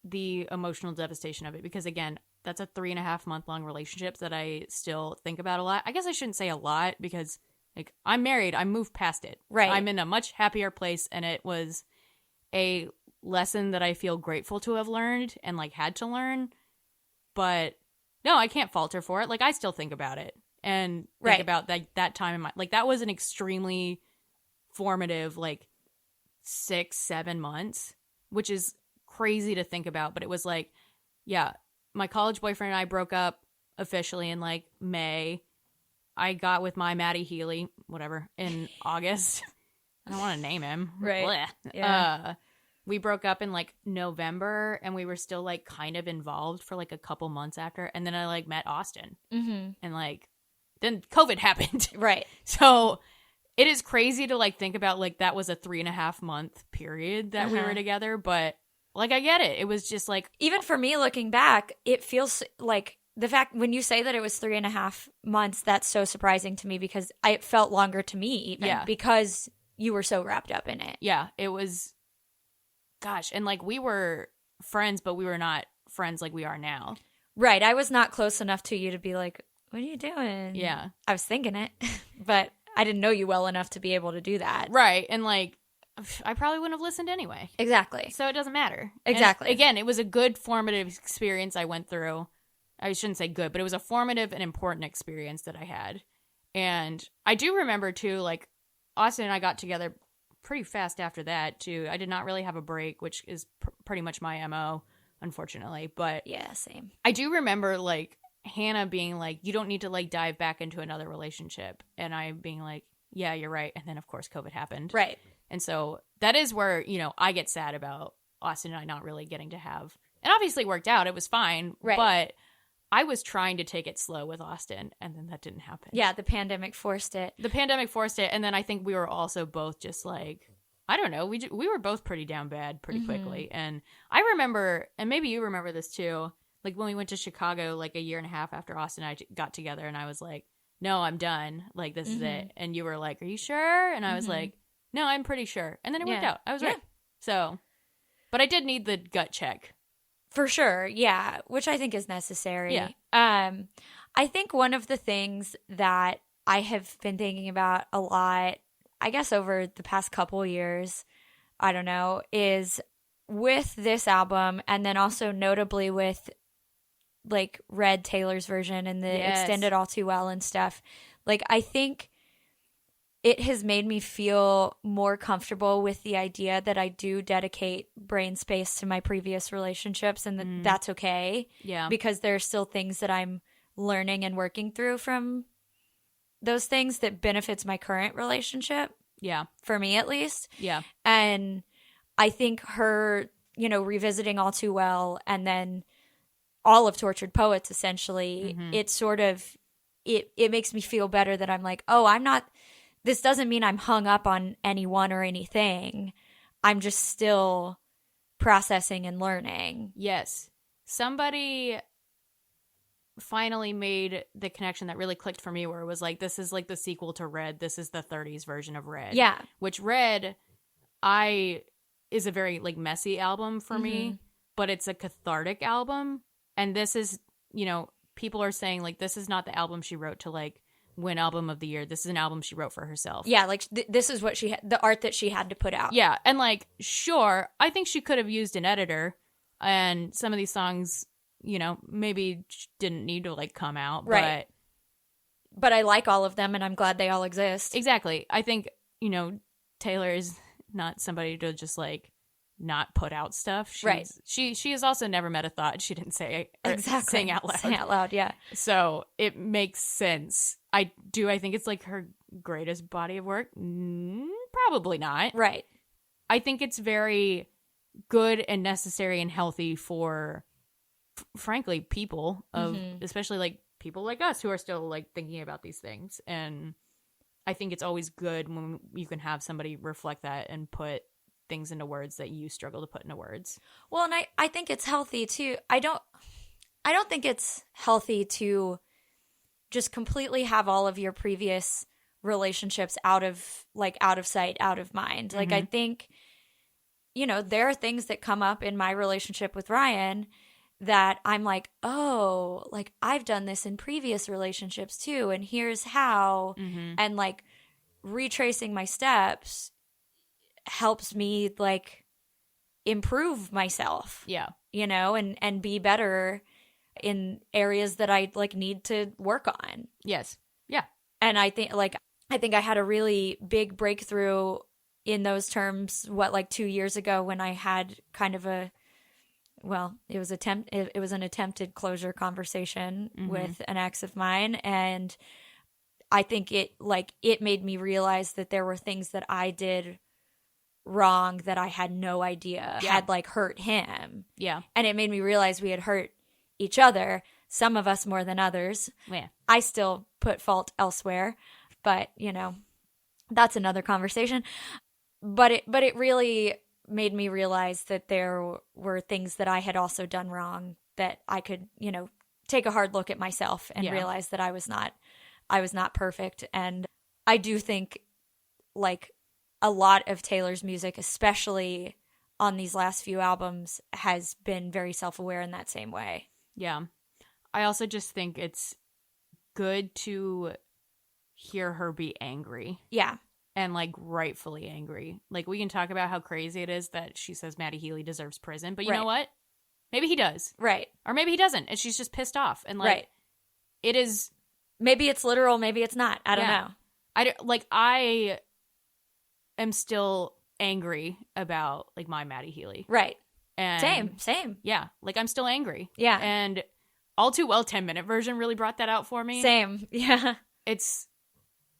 the emotional devastation of it because, again, that's a 3.5 month long relationship that I still think about a lot. I guess I shouldn't say a lot because, like, I'm married. I moved past it. Right. I'm in a much happier place, and it was a lesson that I feel grateful to have learned and, like, had to learn. But, no, I can't fault her for it. Like, I still think about it and think about that time in my... Like, that was an extremely formative, like, 6-7 months, which is crazy to think about. But it was like, yeah, my college boyfriend and I broke up officially in like May. I got with my Maddie Healy, whatever, in August. I don't want to name him. Right. Blech. Yeah. We broke up in like November, and we were still like kind of involved for like a couple months after. And then I like met Austin. Mm-hmm. And like, then COVID happened. Right. So it is crazy to like think about like that was a 3.5 month period that we were together. But like, I get it. It was just like... Even for me looking back, it feels like the fact when you say that it was 3.5 months, that's so surprising to me because it felt longer to me even because you were so wrapped up in it. Yeah, it was... Gosh, and like we were friends, but we were not friends like we are now. Right. I was not close enough to you to be like, what are you doing? Yeah. I was thinking it, but I didn't know you well enough to be able to do that. Right. And like, I probably wouldn't have listened anyway. Exactly. So it doesn't matter. Exactly. And again, it was a good formative experience I went through. I shouldn't say good, but it was a formative and important experience that I had. And I do remember too, like Austin and I got together pretty fast after that too. I did not really have a break, which is pretty much my MO, unfortunately. But yeah, same. I do remember like Hannah being like, you don't need to like dive back into another relationship. And I being like, yeah, you're right. And then of course COVID happened. Right. And so that is where, you know, I get sad about Austin and I not really getting to have, and obviously it worked out. It was fine. Right. But I was trying to take it slow with Austin, and then that didn't happen. Yeah, the pandemic forced it. And then I think we were also both just like, I don't know, we were both pretty down bad pretty quickly. And I remember, and maybe you remember this too, like when we went to Chicago like a year and a half after Austin and I got together, and I was like, no, I'm done. Like, this is it. And you were like, are you sure? And I was like, no, I'm pretty sure. And then it worked out. I was right. So, but I did need the gut check. For sure, yeah, which I think is necessary. Yeah. I think one of the things that I have been thinking about a lot, I guess over the past couple years, I don't know, is with this album and then also notably with like Red Taylor's version and the extended All Too Well and stuff. Like, I think it has made me feel more comfortable with the idea that I do dedicate brain space to my previous relationships and that that's okay. Yeah. Because there are still things that I'm learning and working through from those things that benefits my current relationship. Yeah. For me, at least. Yeah. And I think her, you know, revisiting All Too Well and then all of Tortured Poets, essentially, it sort of, it makes me feel better that I'm like, oh, I'm not... This doesn't mean I'm hung up on anyone or anything. I'm just still processing and learning. Yes. Somebody finally made the connection that really clicked for me where it was like, this is like the sequel to Red. This is the 30s version of Red. Yeah. Which Red, is a very like messy album for me, but it's a cathartic album. And this is, you know, people are saying like, this is not the album she wrote to like, win album of the year. This is an album she wrote for herself. Yeah, like this is what the art that she had to put out. Yeah, and like, sure, I think she could have used an editor, and some of these songs, you know, maybe didn't need to like come out. Right. But I like all of them, and I'm glad they all exist. Exactly. I think, you know, Taylor is not somebody to just like not put out stuff. Right. She has also never met a thought she didn't say exactly. Sing out loud. Sing out loud, yeah. So it makes sense. I think it's like her greatest body of work. Probably not. Right. I think it's very good and necessary and healthy for frankly, people of, especially like people like us who are still like thinking about these things. And I think it's always good when you can have somebody reflect that and put things into words that you struggle to put into words. Well, and I think it's healthy too. I don't think it's healthy to just completely have all of your previous relationships out of sight, out of mind. Like, I think, there are things that come up in my relationship with Ryan that I'm like, oh, like I've done this in previous relationships too, and here's how. And like retracing my steps helps me like improve myself. Yeah. And be better in areas that I like need to work on. Yes. Yeah. And I think I had a really big breakthrough in those terms, like 2 years ago, when I had kind of it was an attempted closure conversation with an ex of mine. And I think it made me realize that there were things that I did wrong that I had no idea had like hurt him. Yeah. And it made me realize we had hurt each other, some of us more than others. Yeah. I still put fault elsewhere, but that's another conversation. But it really made me realize that there were things that I had also done wrong, that I could, take a hard look at myself and realize that I was not perfect. And I do think like a lot of Taylor's music, especially on these last few albums, has been very self-aware in that same way. Yeah. I also just think it's good to hear her be angry. Yeah. And like rightfully angry. Like, we can talk about how crazy it is that she says Matty Healy deserves prison, but you know what? Maybe he does. Right. Or maybe he doesn't, and she's just pissed off. And like, it is. Maybe it's literal, maybe it's not. I don't know. I am still angry about like my Matty Healy. Right. And Same. Yeah. Like, I'm still angry. Yeah. And All Too Well 10-minute version really brought that out for me. Same. Yeah.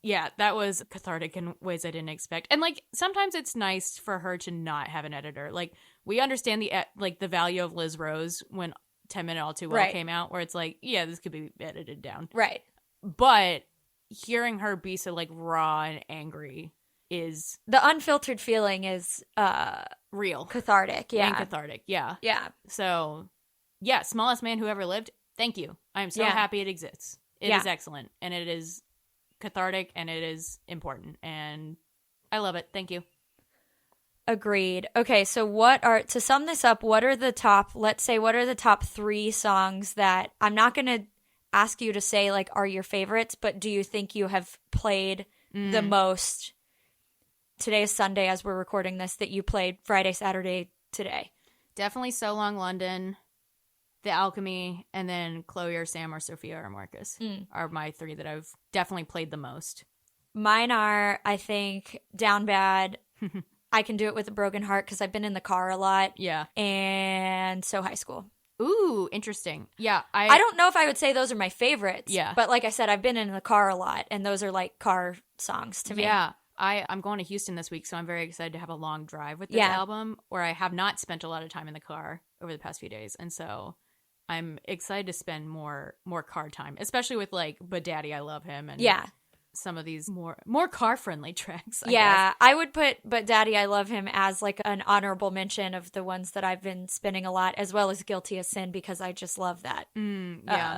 Yeah, that was cathartic in ways I didn't expect. And like, sometimes it's nice for her to not have an editor. Like, we understand the value of Liz Rose when 10-minute All Too Well came out, where it's like, yeah, this could be edited down. Right. But hearing her be so like raw and angry is, the unfiltered feeling is real, cathartic. Yeah. And cathartic. Yeah. Yeah. So yeah, Smallest Man Who Ever Lived. Thank you. I am so happy it exists. It is excellent, and it is cathartic, and it is important, and I love it. Thank you. Agreed. Okay, so to sum this up, what are the top 3 songs that, I'm not going to ask you to say like are your favorites, but do you think you have played the most? Today is Sunday as we're recording this, that you played Friday, Saturday, today. Definitely So Long London, The Alchemy, and then Chloe or Sam or Sophia or Marcus are my 3 that I've definitely played the most. Mine are, I think, Down Bad, I Can Do It With a Broken Heart, because I've been in the car a lot. Yeah. And So High School. Ooh, interesting. Yeah. I don't know if I would say those are my favorites. Yeah. But like I said, I've been in the car a lot, and those are like car songs to me. Yeah. I'm going to Houston this week, so I'm very excited to have a long drive with this album, where I have not spent a lot of time in the car over the past few days. And so I'm excited to spend more car time, especially with like But Daddy, I Love Him, and some of these more car-friendly tracks. I guess. I would put But Daddy, I Love Him as like an honorable mention of the ones that I've been spinning a lot, as well as Guilty as Sin, because I just love that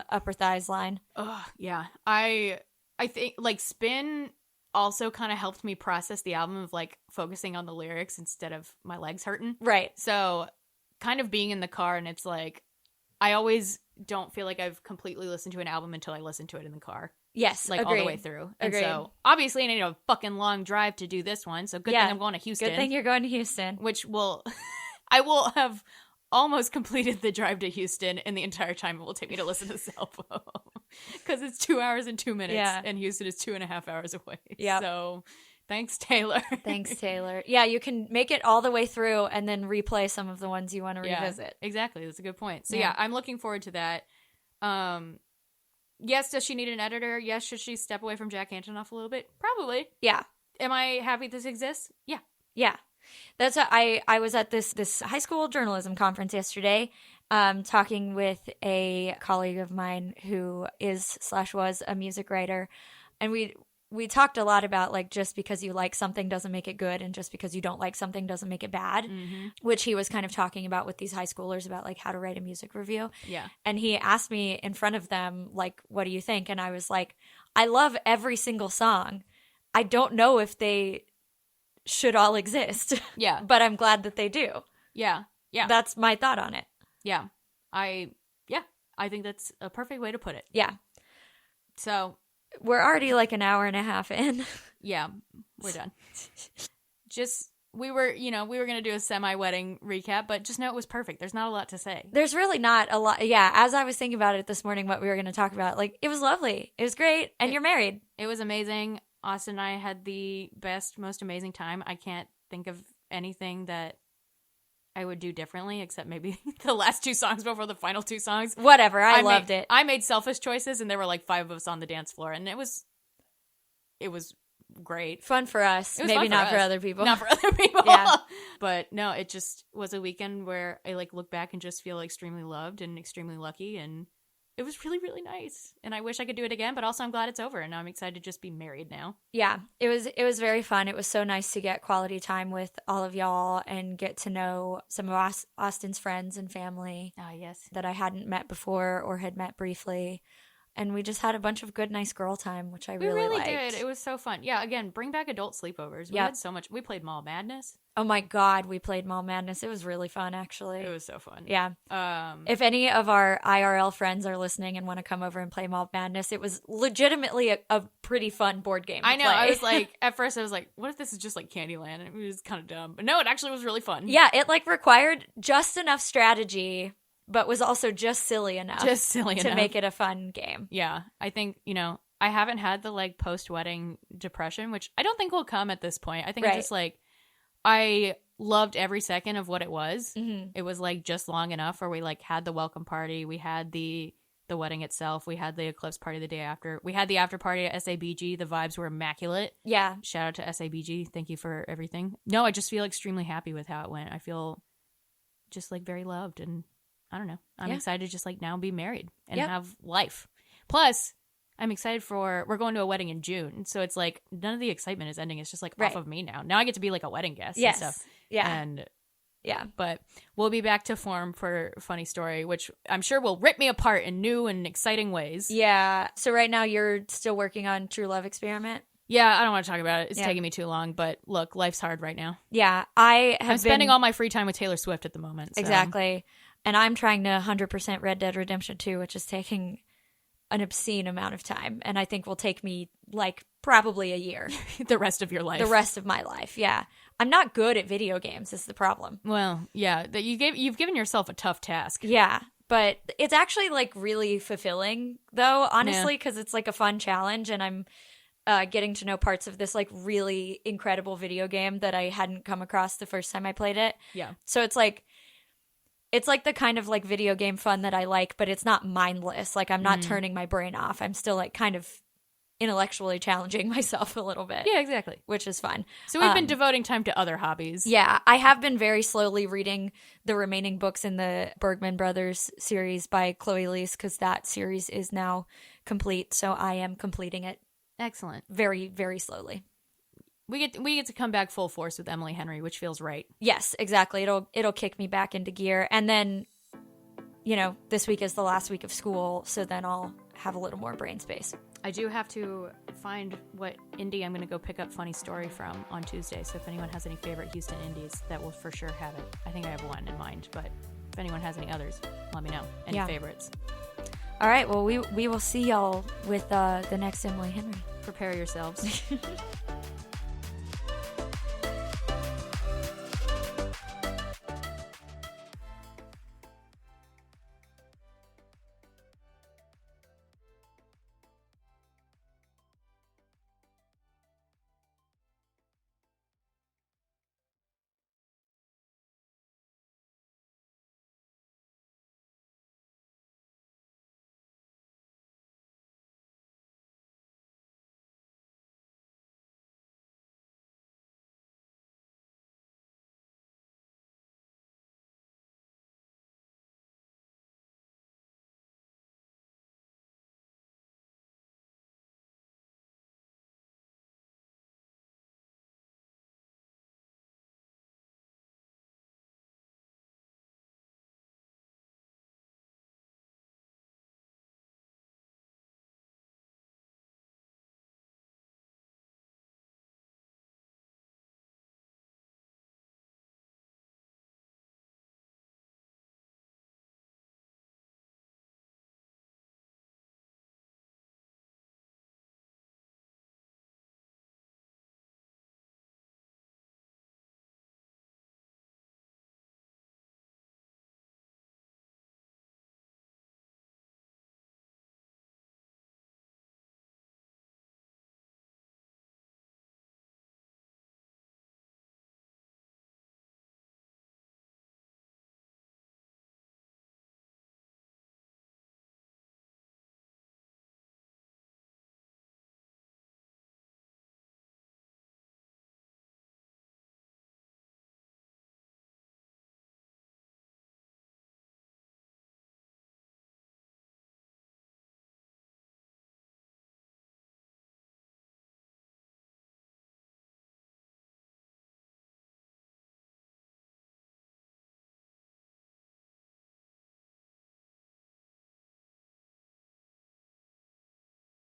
upper thighs line. Oh, yeah. I think like Spin also kind of helped me process the album of like focusing on the lyrics instead of my legs hurting. Right. So kind of being in the car, and it's like, I always don't feel like I've completely listened to an album until I listen to it in the car. Yes, like agreed. all the way through. And Agreed. so obviously I need a fucking long drive to do this one. So good thing I'm going to Houston. Good thing you're going to Houston. Which I will have almost completed the drive to Houston in the entire time it will take me to listen to this album. Because it's 2 hours and 2 minutes, and Houston is 2.5 hours away. Yeah. So thanks, Taylor. Thanks, Taylor. Yeah, you can make it all the way through and then replay some of the ones you want to revisit. Exactly. That's a good point. So yeah, I'm looking forward to that. Yes, does she need an editor? Yes, should she step away from Jack Antonoff a little bit? Probably. Yeah. Am I happy this exists? Yeah. Yeah. That's I was at this high school journalism conference yesterday, talking with a colleague of mine who is/was a music writer, and we talked a lot about like just because you like something doesn't make it good, and just because you don't like something doesn't make it bad, which he was kind of talking about with these high schoolers about like how to write a music review. Yeah. And he asked me in front of them, like, what do you think? And I was like, I love every single song. I don't know if they should all exist. Yeah. But I'm glad that they do. Yeah. Yeah. That's my thought on it. Yeah. I think that's a perfect way to put it. Yeah. So we're already like an hour and a half in. Yeah, we're done. We were going to do a semi-wedding recap, but just know it was perfect. There's not a lot to say. There's really not a lot. Yeah, as I was thinking about it this morning, what we were going to talk about, like, it was lovely. It was great. And you're married. It was amazing. Austin and I had the best, most amazing time. I can't think of anything that I would do differently, except maybe the last 2 songs before the final 2 songs. Whatever. I loved it. I made selfish choices, and there were like 5 of us on the dance floor, and it was great. Fun for us. Maybe not for other people. Not for other people. Yeah. But no, it just was a weekend where I like look back and just feel extremely loved and extremely lucky, and it was really, really nice. And I wish I could do it again, but also I'm glad it's over, and I'm excited to just be married now. Yeah, it was very fun. It was so nice to get quality time with all of y'all and get to know some of Austin's friends and family. Oh, yes. That I hadn't met before or had met briefly. And we just had a bunch of good, nice girl time, which I really liked. We really did. It was so fun. Yeah, again, bring back adult sleepovers. We had so much. We played Mall Madness. Oh my God, we played Mall Madness. It was really fun, actually. It was so fun. Yeah. If any of our IRL friends are listening and want to come over and play Mall Madness, it was legitimately a pretty fun board game to I know. play. I was like, at first I was like, what if this is just like Candyland? And it was kind of dumb. But no, it actually was really fun. Yeah, it like required just enough strategy, but was also just silly enough. To make it a fun game. Yeah. I think, I haven't had the like post-wedding depression, which I don't think will come at this point. I think it's just like, I loved every second of what it was. Mm-hmm. It was like just long enough where we like had the welcome party. We had the wedding itself. We had the eclipse party the day after. We had the after party at SABG. The vibes were immaculate. Yeah. Shout out to SABG. Thank you for everything. No, I just feel extremely happy with how it went. I feel just like very loved, and I don't know. I'm excited to just like now be married and have life. Plus, I'm excited we're going to a wedding in June. So it's like none of the excitement is ending. It's just like off of me now. Now I get to be like a wedding guest and stuff. Yeah. And but we'll be back to form for Funny Story, which I'm sure will rip me apart in new and exciting ways. Yeah. So right now you're still working on True Love Experiment? Yeah, I don't want to talk about it. It's taking me too long. But look, life's hard right now. Yeah. I'm spending all my free time with Taylor Swift at the moment. So. Exactly. And I'm trying to 100% Red Dead Redemption 2, which is taking an obscene amount of time. And I think will take me like probably a year. The rest of your life. The rest of my life, yeah. I'm not good at video games is the problem. Well, yeah. You've given yourself a tough task. Yeah. But it's actually like really fulfilling though, honestly, because it's like a fun challenge, and I'm getting to know parts of this like really incredible video game that I hadn't come across the first time I played it. Yeah. So it's like the kind of like video game fun that I like, but it's not mindless. Like I'm not turning my brain off. I'm still like kind of intellectually challenging myself a little bit. Yeah, exactly. Which is fun. So we've been devoting time to other hobbies. Yeah, I have been very slowly reading the remaining books in the Bergman Brothers series by Chloe Leese, because that series is now complete. So I am completing it. Excellent. Very, very slowly. We get to come back full force with Emily Henry, which feels right. Yes, exactly. It'll kick me back into gear. And then, this week is the last week of school, so then I'll have a little more brain space. I do have to find what indie I'm going to go pick up Funny Story from on Tuesday. So if anyone has any favorite Houston indies, that will for sure have it. I think I have one in mind, but if anyone has any others, let me know. Any favorites. All right. Well, we will see y'all with the next Emily Henry. Prepare yourselves.